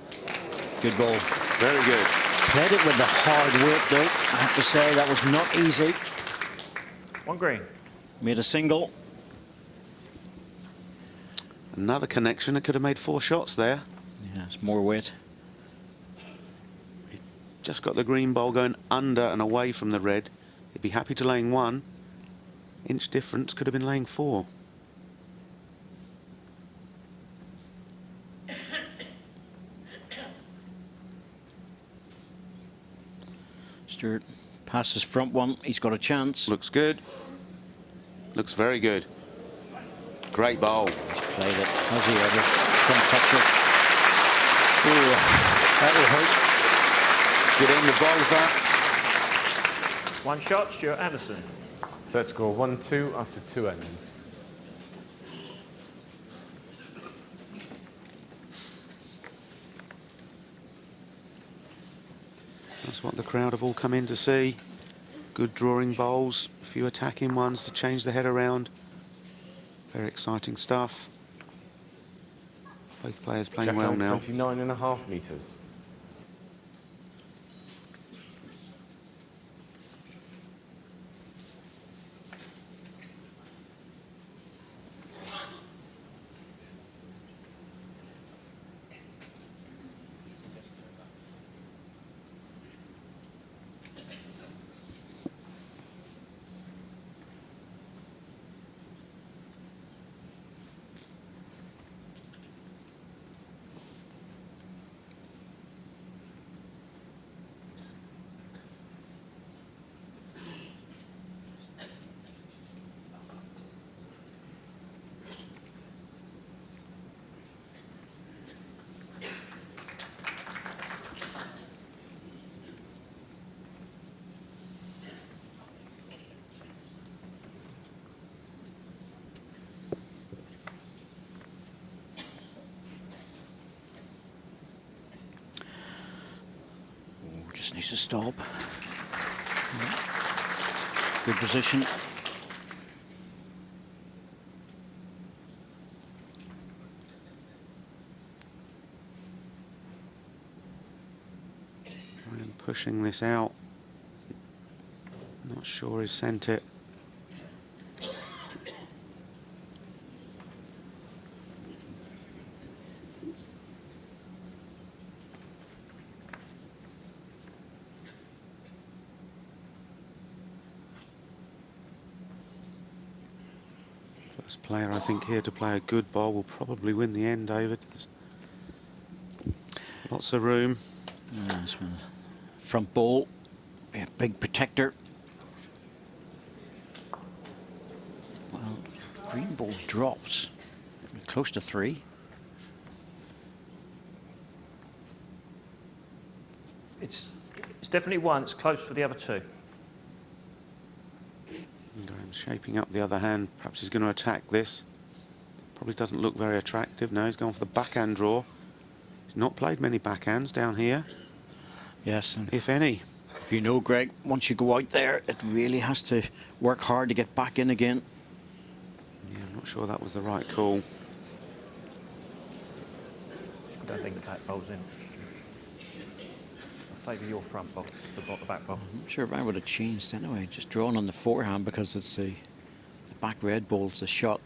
Good ball. Very good. Played it with the hard work, though. I have to say, that was not easy. 1 green. Made a single. Another connection, it could have made 4 shots there. Yeah, it's more weight. Just got the green bowl going under and away from the red. He'd be happy to laying 1. Inch difference, could have been laying 4. Stuart passes front one. He's got a chance. Looks good. Looks very good. Great bowl. He's played it. Has he ever? Front toucher. Ooh, that will hurt. Get in the bowls that. 1 shot, Stuart Anderson. Set score 1-2 after 2 ends. That's what the crowd have all come in to see. Good drawing bowls, a few attacking ones to change the head around. Very exciting stuff. Both players playing Jack well line now. 29.5 metres. Just needs to stop. Good position. Ryan pushing this out. Not sure he's sent it. First player, I think, here to play a good ball will probably win the end, David. There's lots of room. This one. Front ball. Be a big protector. Well, green ball drops. Close to 3. It's definitely 1. It's close for the other 2. Graham's shaping up the other hand. Perhaps he's going to attack this. Probably doesn't look very attractive. No, he's going for the backhand draw. He's not played many backhands down here, Yes. And if any. if you know, Greg, once you go out there, it really has to work hard to get back in again. Yeah, I'm not sure that was the right call. I don't think the back bowl's in. I favour your front bowl, the back bowl. I'm not sure if I would have changed anyway. Just drawn on the forehand because it's the back red ball's the shot.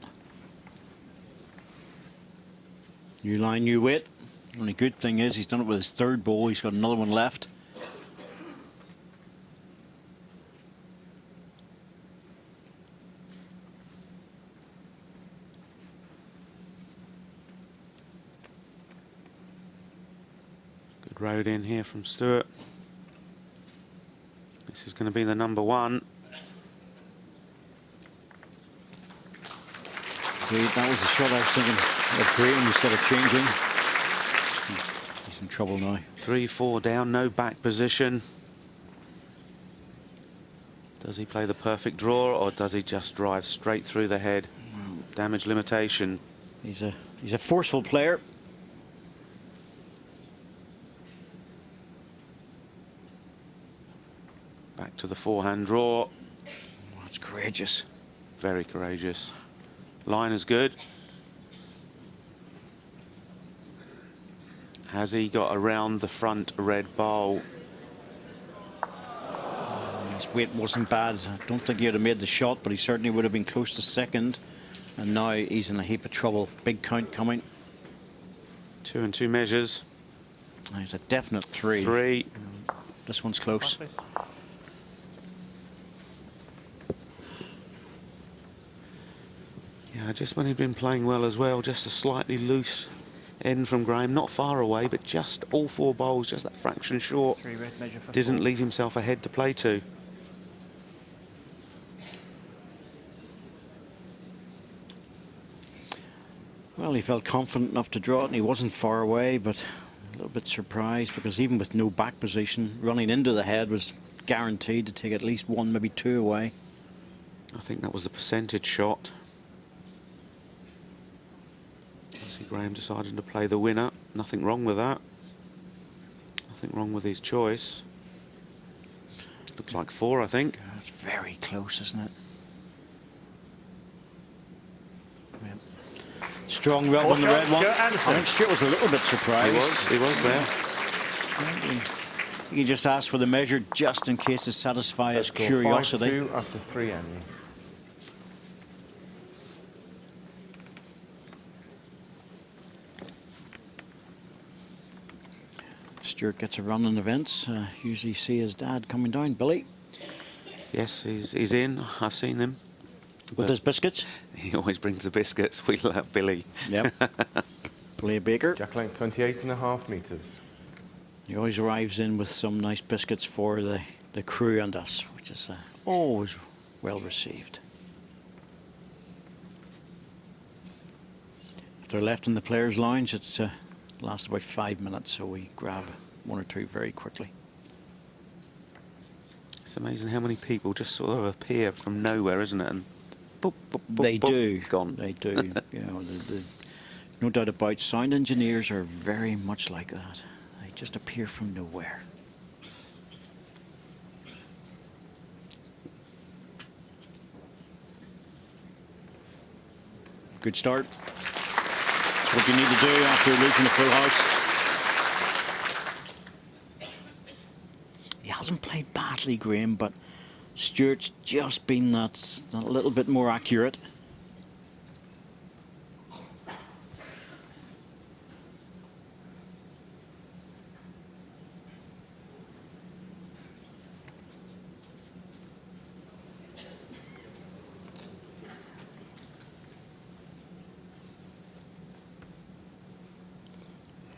New line, new weight. Only good thing is he's done it with his 3rd ball. He's got another one left. Good road in here from Stuart. This is going to be the number 1. See, that was the shot I was thinking of Graham instead of changing. He's in trouble now. 3-4 down, no back position. Does he play the perfect draw, or does he just drive straight through the head? Damage limitation. He's a forceful player. Back to the forehand draw. Oh, that's courageous. Very courageous. Line is good. Has he got around the front red bowl? His weight wasn't bad. I don't think he would have made the shot, but he certainly would have been close to 2nd. And now he's in a heap of trouble. Big count coming. 2 and 2 measures. He's a definite 3. 3. This one's close. Yeah, just when he'd been playing well as well, just a slightly loose end from Graham, not far away, but just all 4 bowls, just that fraction short. 3 red measure for Didn't 4. leave himself ahead to play to. Well, he felt confident enough to draw it, and he wasn't far away, but little bit surprised because even with no back position, running into the head was guaranteed to take at least one, maybe two away. I think that was the percentage shot. See, Graham decided to play the winner. Nothing wrong with that. Nothing wrong with his choice. Looks like 4, I think. It's very close, isn't it? Yep. Strong rub on the red one. Stuart I Anderson. think Stuart was a little bit surprised. He was there. He just asked for the measure just in case to satisfy Set his score curiosity. 5-2 after 3 ends. Stuart gets a run in events. Usually see his dad coming down. Billy, Yes, he's in. I've seen him. with his biscuits. He always brings the biscuits. We love Billy. Yep. Billy Baker. Jack length 28.5 metres. He always arrives in with some nice biscuits for the crew and us, which is always well received. If they're left in the players' lounge, it's lasts about 5 minutes, so we grab 1 or 2 very quickly. It's amazing how many people just sort of appear from nowhere, isn't it? And boop, boop, boop, They boop, do. Gone. They do. You know, no doubt about. Sound engineers are very much like that. They just appear from nowhere. Good start. What you need to do after losing the full house. He hasn't played badly, Graham, but Stuart's just been that little bit more accurate.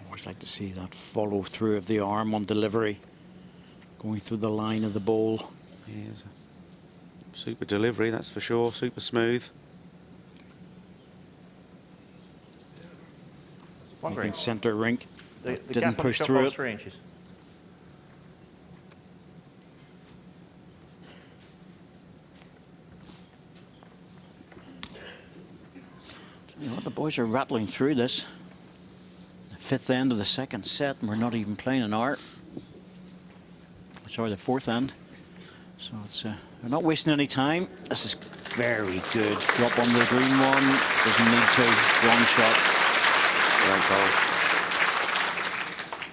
Always like to see that follow through of the arm on delivery, going through the line of the bowl. Here's a super delivery, that's for sure. Super smooth. One You green. can centre rink. The Didn't gap on the push shot through ball is it. 3 inches. You know what, the boys are rattling through this. The 5th end of the 2nd set, and we're not even playing an hour. Sorry, the 4th end. So it's they're not wasting any time. This is very good. Drop on the green one. Doesn't need to. One shot. Great goal.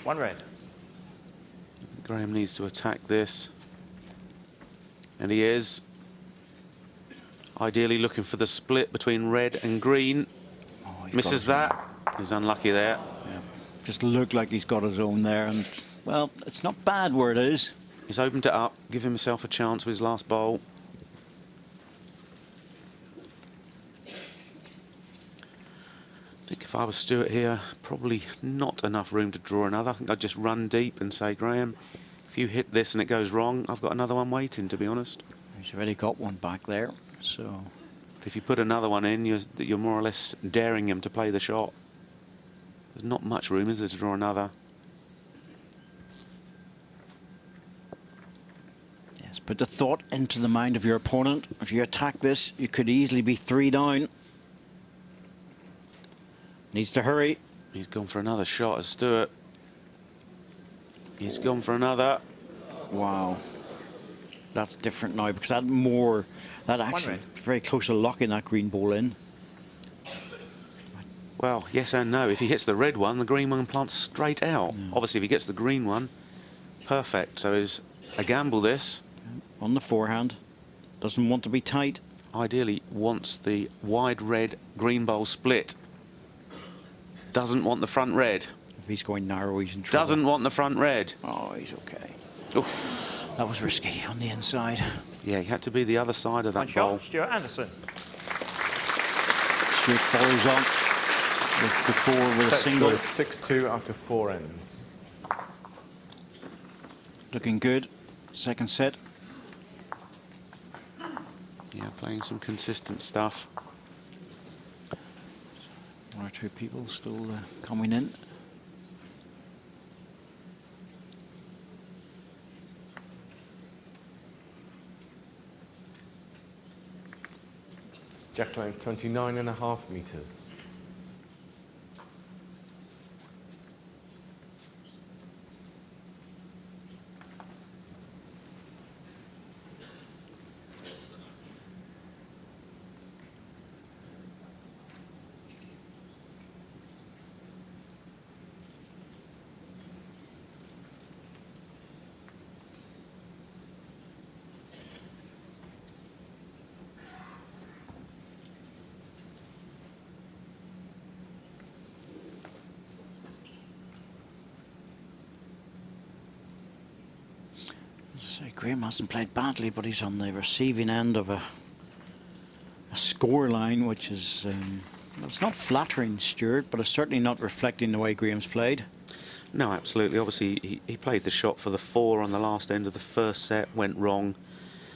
1 red. Graham needs to attack this. And he is. Ideally looking for the split between red and green. Oh, he's got Misses his own. that. He's unlucky there. Yeah. Just looked like he's got his own there, and well, it's not bad where it is. He's opened it up, give himself a chance with his last bowl. I think if I was Stuart here, probably not enough room to draw another. I think I'd just run deep and say, Graham, if you hit this and it goes wrong, I've got another one waiting, to be honest. He's already got one back there, so If you put another one in, you're more or less daring him to play the shot. There's not much room, is there, to draw another? yes. Put the thought into the mind of your opponent. If you attack this, you could easily be 3 down. Needs to hurry. He's gone for another shot as Stuart. He's gone for another. Wow. That's different now because that actually red. very close to locking that green ball in. Well, yes and no. If he hits the red one, the green one plants straight out. Obviously, if he gets the green one, perfect. So is a gamble this. On the forehand. Doesn't want to be tight. Ideally wants the wide red green bowl split. Doesn't want the front red. If he's going narrow, he's in trouble. Doesn't want the front red. Oh, he's okay. Oof. That was risky on the inside. Yeah, he had to be the other side of One that bowl. shot. Stuart Anderson. Stuart follows on with before with a Set single. score is 6-2 after 4 ends. Looking good. Second set. Yeah, playing some consistent stuff. 1 or 2 people still coming in. Jack length 29.5 metres. As I say, Graham hasn't played badly, but he's on the receiving end of a score line, which is, well, it's not flattering, Stuart, but it's certainly not reflecting the way Graham's played. No, absolutely. Obviously, he played the shot for the 4 on the last end of the first set, went wrong.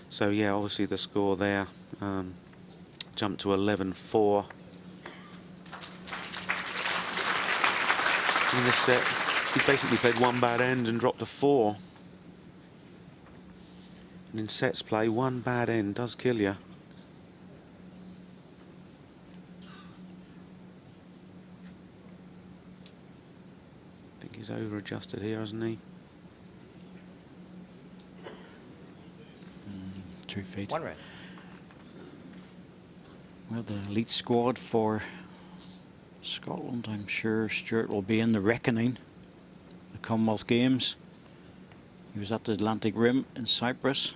So, yeah, obviously the score there jumped to 11-4. In this set, he basically played one bad end and dropped a 4. And in sets play, one bad end does kill you. I think he's over-adjusted here, hasn't he? 2 feet. 1 red. Well, the elite squad for Scotland, I'm sure Stuart will be in the reckoning. The Commonwealth Games. He was at the Atlantic Rim in Cyprus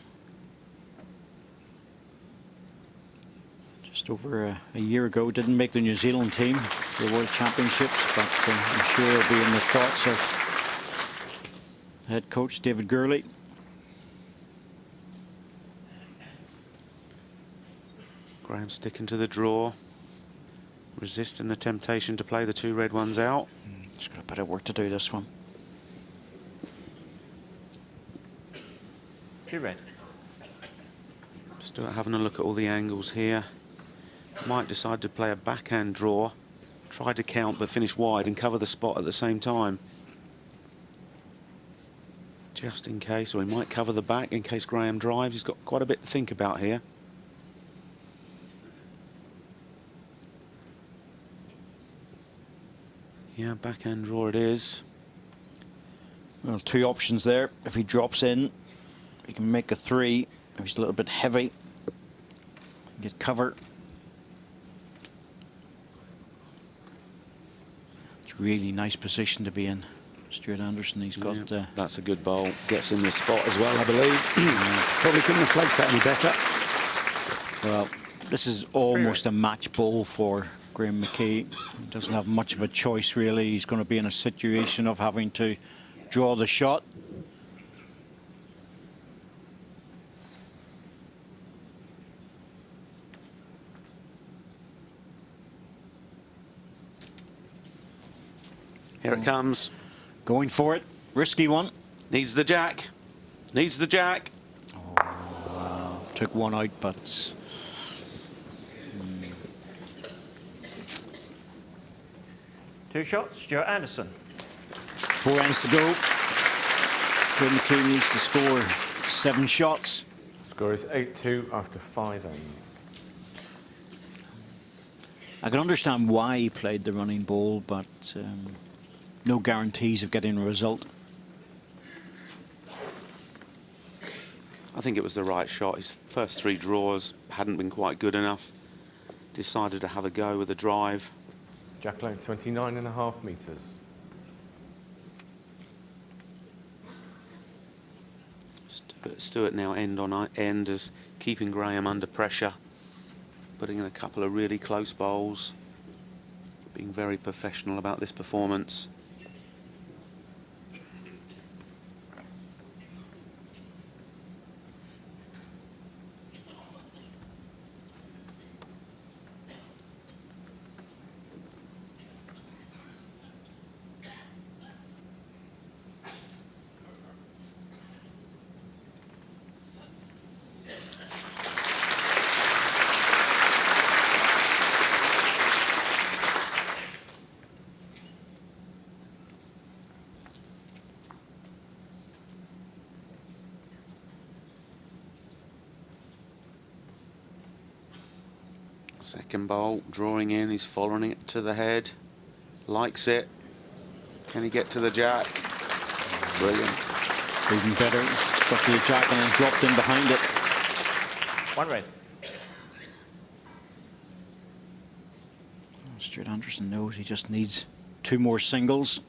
just over a year ago. Didn't make the New Zealand team for the World Championships, but I'm sure he'll be in the thoughts of head coach David Gurley. Graham sticking to the draw, resisting the temptation to play the 2 red ones out. He's got a bit of work to do, this one. 2 red. Stuart having a look at all the angles here. Might decide to play a backhand draw, try to count but finish wide and cover the spot at the same time. Just in case, or he might cover the back in case Graham drives. He's got quite a bit to think about here. Yeah, backhand draw it is. Well, 2 options there. If he drops in, he can make a 3. If he's a little bit heavy, get cover. It's a really nice position to be in. Stuart Anderson, he's got... Yeah, that's a good bowl. Gets in the spot as well, I believe. Probably couldn't have placed that any better. Well, this is almost a match ball for Graham McKee. He doesn't have much of a choice, really. He's going to be in a situation of having to draw the shot. Here it comes. Going for it. Risky one. Needs the jack. Needs the jack. Took one out, but... 2 shots, Stuart Anderson. 4 ends to go. Graham McKee needs to score 7 shots. Score is 8-2 after 5 ends. I can understand why he played the running ball, but no guarantees of getting a result. I think it was the right shot. His first 3 draws hadn't been quite good enough. Decided to have a go with the drive. Jack length 29.5 metres. Stuart now end on end as keeping Graham under pressure. Putting in a couple of really close bowls. Being very professional about this performance. Second bowl, drawing in, he's following it to the head. Likes it. Can he get to the jack? Brilliant. Even better. Got to the jack and then dropped in behind it. One red. Stuart Anderson knows he just needs 2 more singles.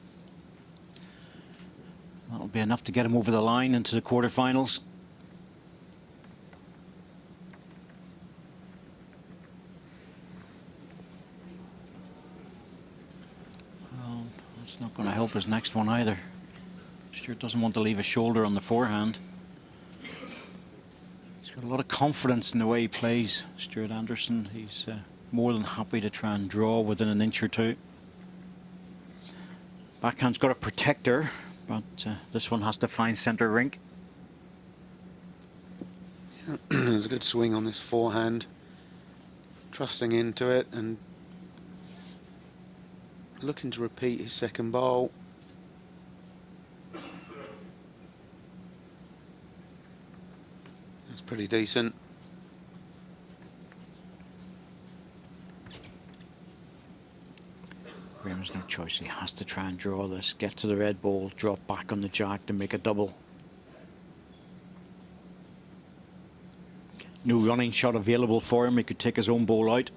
That'll be enough to get him over the line into the quarterfinals. Well, that's not going to help his next one either. Stuart doesn't want to leave a shoulder on the forehand. He's got a lot of confidence in the way he plays, Stuart Anderson. He's more than happy to try and draw within an inch or two. Backhand's got a protector, but this one has to find centre rink. There's a good swing on this forehand. Trusting into it and looking to repeat his second bowl. That's pretty decent. Graham's no choice. He has to try and draw this, get to the red ball, drop back on the jack to make a double. No running shot available for him. He could take his own ball out.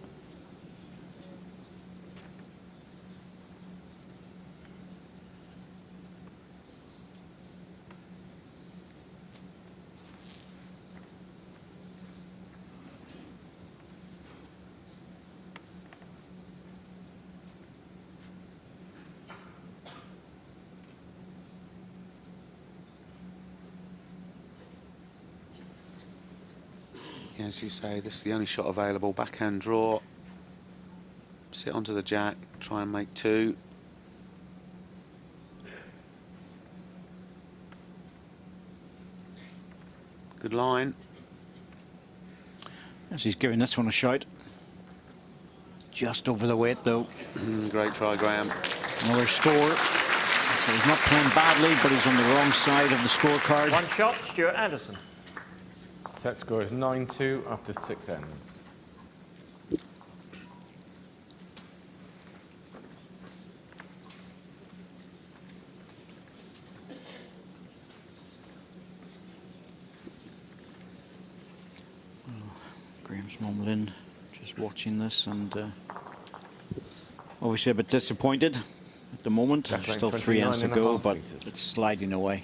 As you say, this is the only shot available. Backhand draw. Sit onto the jack, try and make 2. Good line. Yes, he's giving this one a shout. Just over the weight though. Great try, Graham. Another score. So he's not playing badly, but he's on the wrong side of the scorecard. One shot, Stuart Anderson. Set score is 9-2 after 6 ends. Graham's mum Lynn just watching this and obviously a bit disappointed at the moment. Back Still rank 3 ends to go, 29.5 but metres. it's sliding away.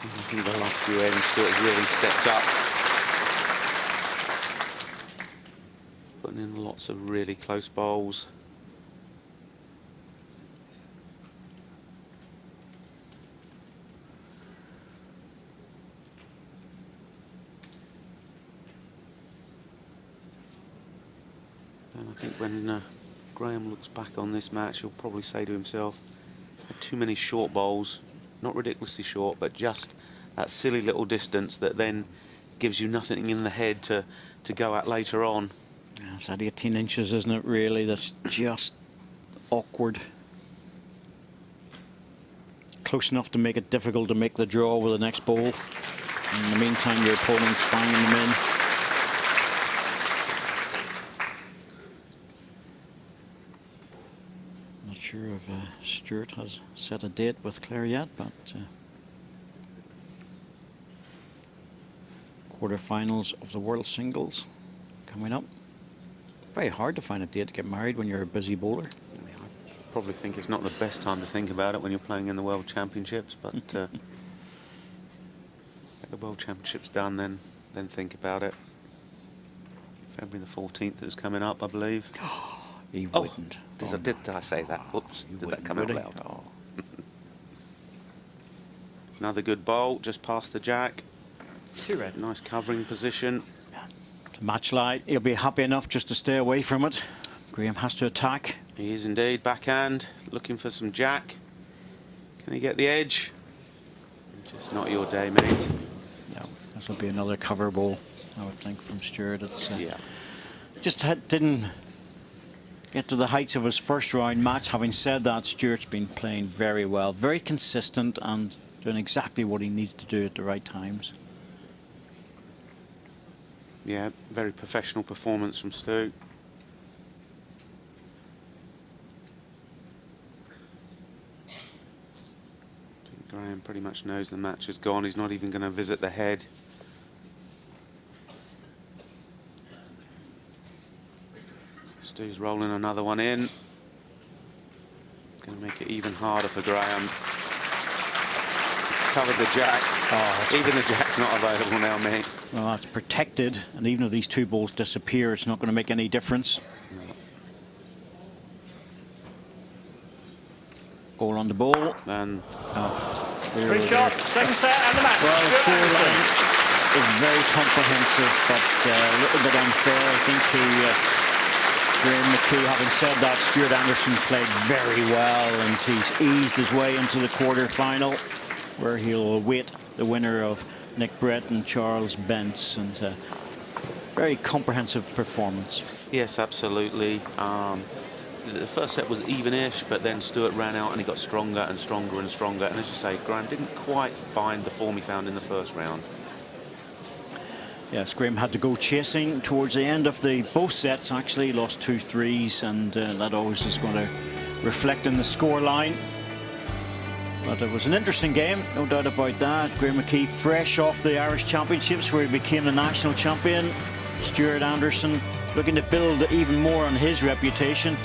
I think the last few ends, Stuart's really stepped up. Putting in lots of really close bowls. And I think when Graham looks back on this match, he'll probably say to himself, had too many short bowls, not ridiculously short, but just that silly little distance that then gives you nothing in the head to go at later on. Yeah, it's at 18 inches, isn't it, really? That's just awkward. Close enough to make it difficult to make the draw with the next ball. In the meantime, your opponent's banging them in. Not sure if Stuart has set a date with Claire yet, but quarterfinals of the World Singles coming up. Very hard to find a date to get married when you're a busy bowler. I probably think it's not the best time to think about it when you're playing in the World Championships, but get the World Championships done, then think about it. February the 14th is coming up, I believe. He Oh, wouldn't. did I say that? Whoops, did that come out Would he? loud? Oh. Another good bowl, just past the jack. 2 red. Nice covering position. To match light, he'll be happy enough just to stay away from it. Graham has to attack. He is indeed, backhand, looking for some jack. Can he get the edge? Just not your day, mate. No. This will be another cover ball, I would think, from Stuart. It's Yeah. just didn't get to the heights of his first round match. Having said that, Stuart's been playing very well, very consistent, and doing exactly what he needs to do at the right times. Yeah, very professional performance from Stu. I think Graham pretty much knows the match is gone. He's not even going to visit the head. Stu's rolling another one in. Going to make it even harder for Graham. Covered the jack. Oh, even the jack's not available now, mate. Well, that's protected, and even if these two balls disappear, it's not going to make any difference. Ball on the ball. And Three shots, second set, and the match. Well, the Stuart Anderson. scoreline is very comprehensive, but a little bit unfair, I think, to Graeme McKee. Having said that, Stuart Anderson played very well, and he's eased his way into the quarter-final, where he'll await the winner of Nick Brett and Charles Bentz, and very comprehensive performance. yes, absolutely. The first set was even-ish, but then Stuart ran out and he got stronger and stronger and stronger. And as you say, Graham didn't quite find the form he found in the first round. Yes, Graeme had to go chasing towards the end of both sets, actually. Lost 2 threes, and that always is going to reflect in the score line. But it was an interesting game, no doubt about that. Graeme McKee fresh off the Irish Championships, where he became the national champion. Stuart Anderson looking to build even more on his reputation.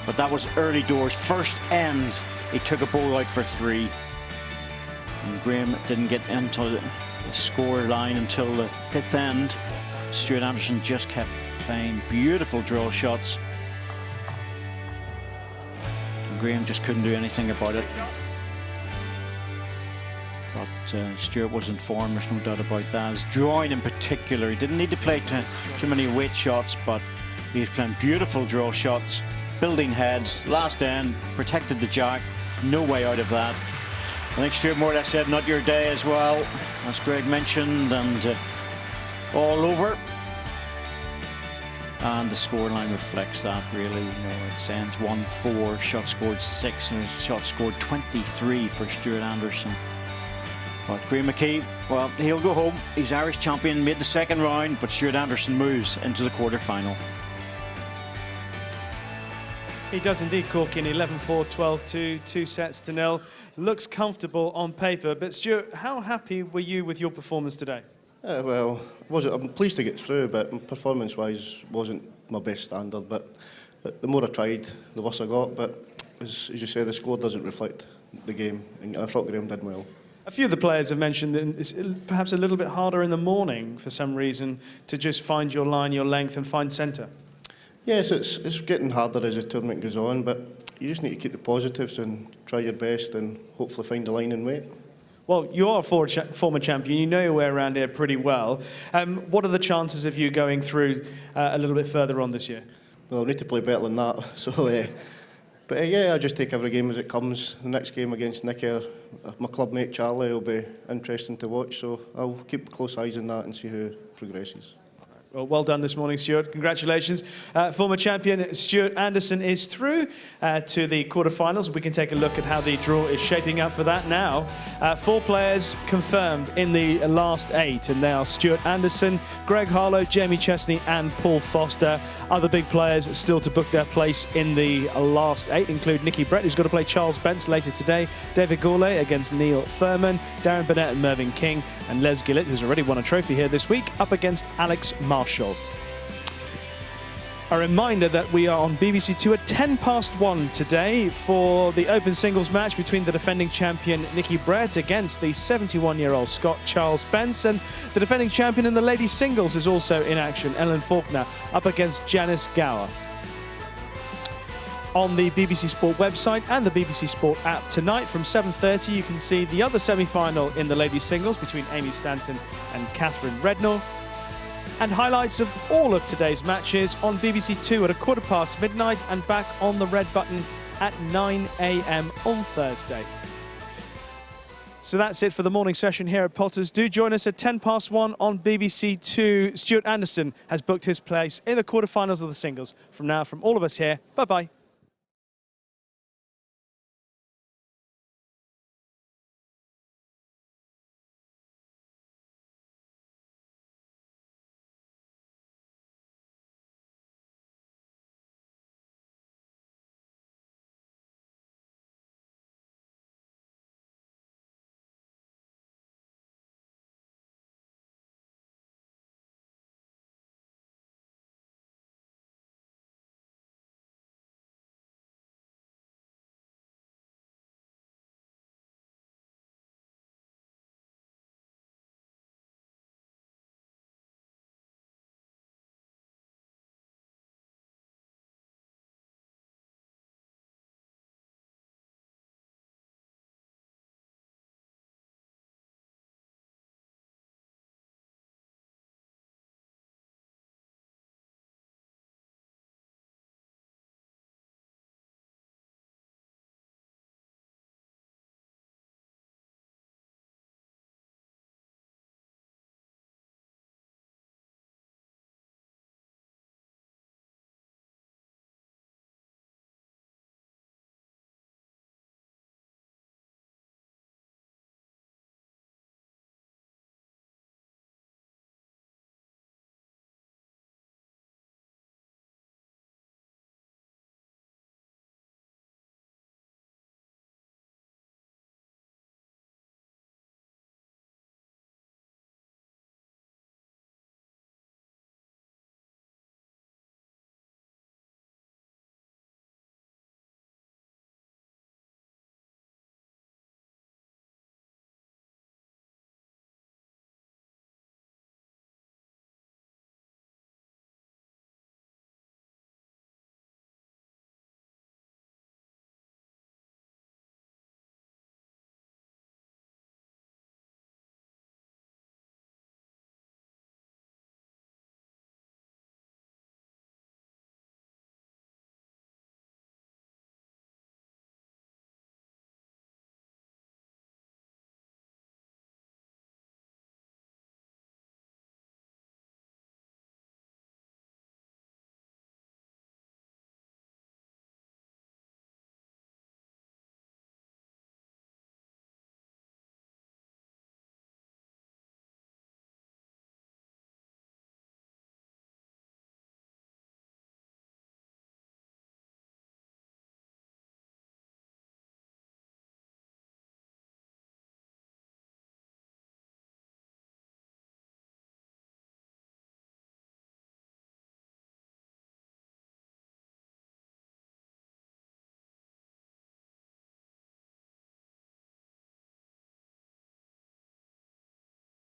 But that was early doors. First end, he took a ball out for 3. And Graeme didn't get into the score line until the 5th end. Stuart Anderson just kept playing beautiful draw shots. And Graeme just couldn't do anything about it. But Stuart was in form, there's no doubt about that. His drawing in particular, he didn't need to play too many weight shots, but he was playing beautiful draw shots, building heads, last end, protected the jack, no way out of that. I think Stuart, more or less said, not your day as well, as Greg mentioned, and all over. And the scoreline reflects that, really. You know, it ends 1-4, shot scored 6, and shot scored 23 for Stuart Anderson. But Graeme McKee, well, he'll go home. He's Irish champion, made the second round, but Stuart Anderson moves into the quarter-final. He does indeed, Corkin. 11-4, 12-2, 2-0. Looks comfortable on paper. But Stuart, how happy were you with your performance today? Well, I'm pleased to get through, but performance-wise wasn't my best standard. But the more I tried, the worse I got. But as you say, the score doesn't reflect the game, and I thought Graeme did well. A few of the players have mentioned that it's perhaps a little bit harder in the morning for some reason to just find your line, your length, and find centre. Yes, it's getting harder as the tournament goes on, but you just need to keep the positives and try your best and hopefully find a line and weight. Well, you are a former champion. You know your way around here pretty well. What are the chances of you going through a little bit further on this year? Well, I'll need to play better than that. So, yeah, I just take every game as it comes. The next game against Nicky, my club mate Charlie, will be interesting to watch. So I'll keep close eyes on that and see how it progresses. Well done this morning, Stuart. Congratulations. Former champion Stuart Anderson is through to the quarterfinals. We can take a look at how the draw is shaping up for that now. 4 players confirmed in the last 8, and they are Stuart Anderson, Greg Harlow, Jamie Chesney, and Paul Foster. Other big players still to book their place in the last 8 include Nicky Brett, who's got to play Charles Bentz later today, David Gourlay against Neil Furman, Darren Burnett and Mervyn King, and Les Gillett, who's already won a trophy here this week, up against Alex Marshall. A reminder that we are on BBC Two at 1:10 today for the open singles match between the defending champion Nicky Brett against the 71-year-old Scot Charles Bentz, and the defending champion in the ladies singles is also in action, Ellen Faulkner, up against Janice Gower. On the BBC Sport website and the BBC Sport app tonight from 7:30, you can see the other semi-final in the ladies singles between Amy Stanton and Catherine Redknapp. And highlights of all of today's matches on BBC Two at midquarter midnight and back on the red button at 9 AM on Thursday. So that's it for the morning session here at Potters. Do join us at 1:10 on BBC Two. Stuart Anderson has booked his place in the quarterfinals of the singles. From now, from all of us here, bye-bye.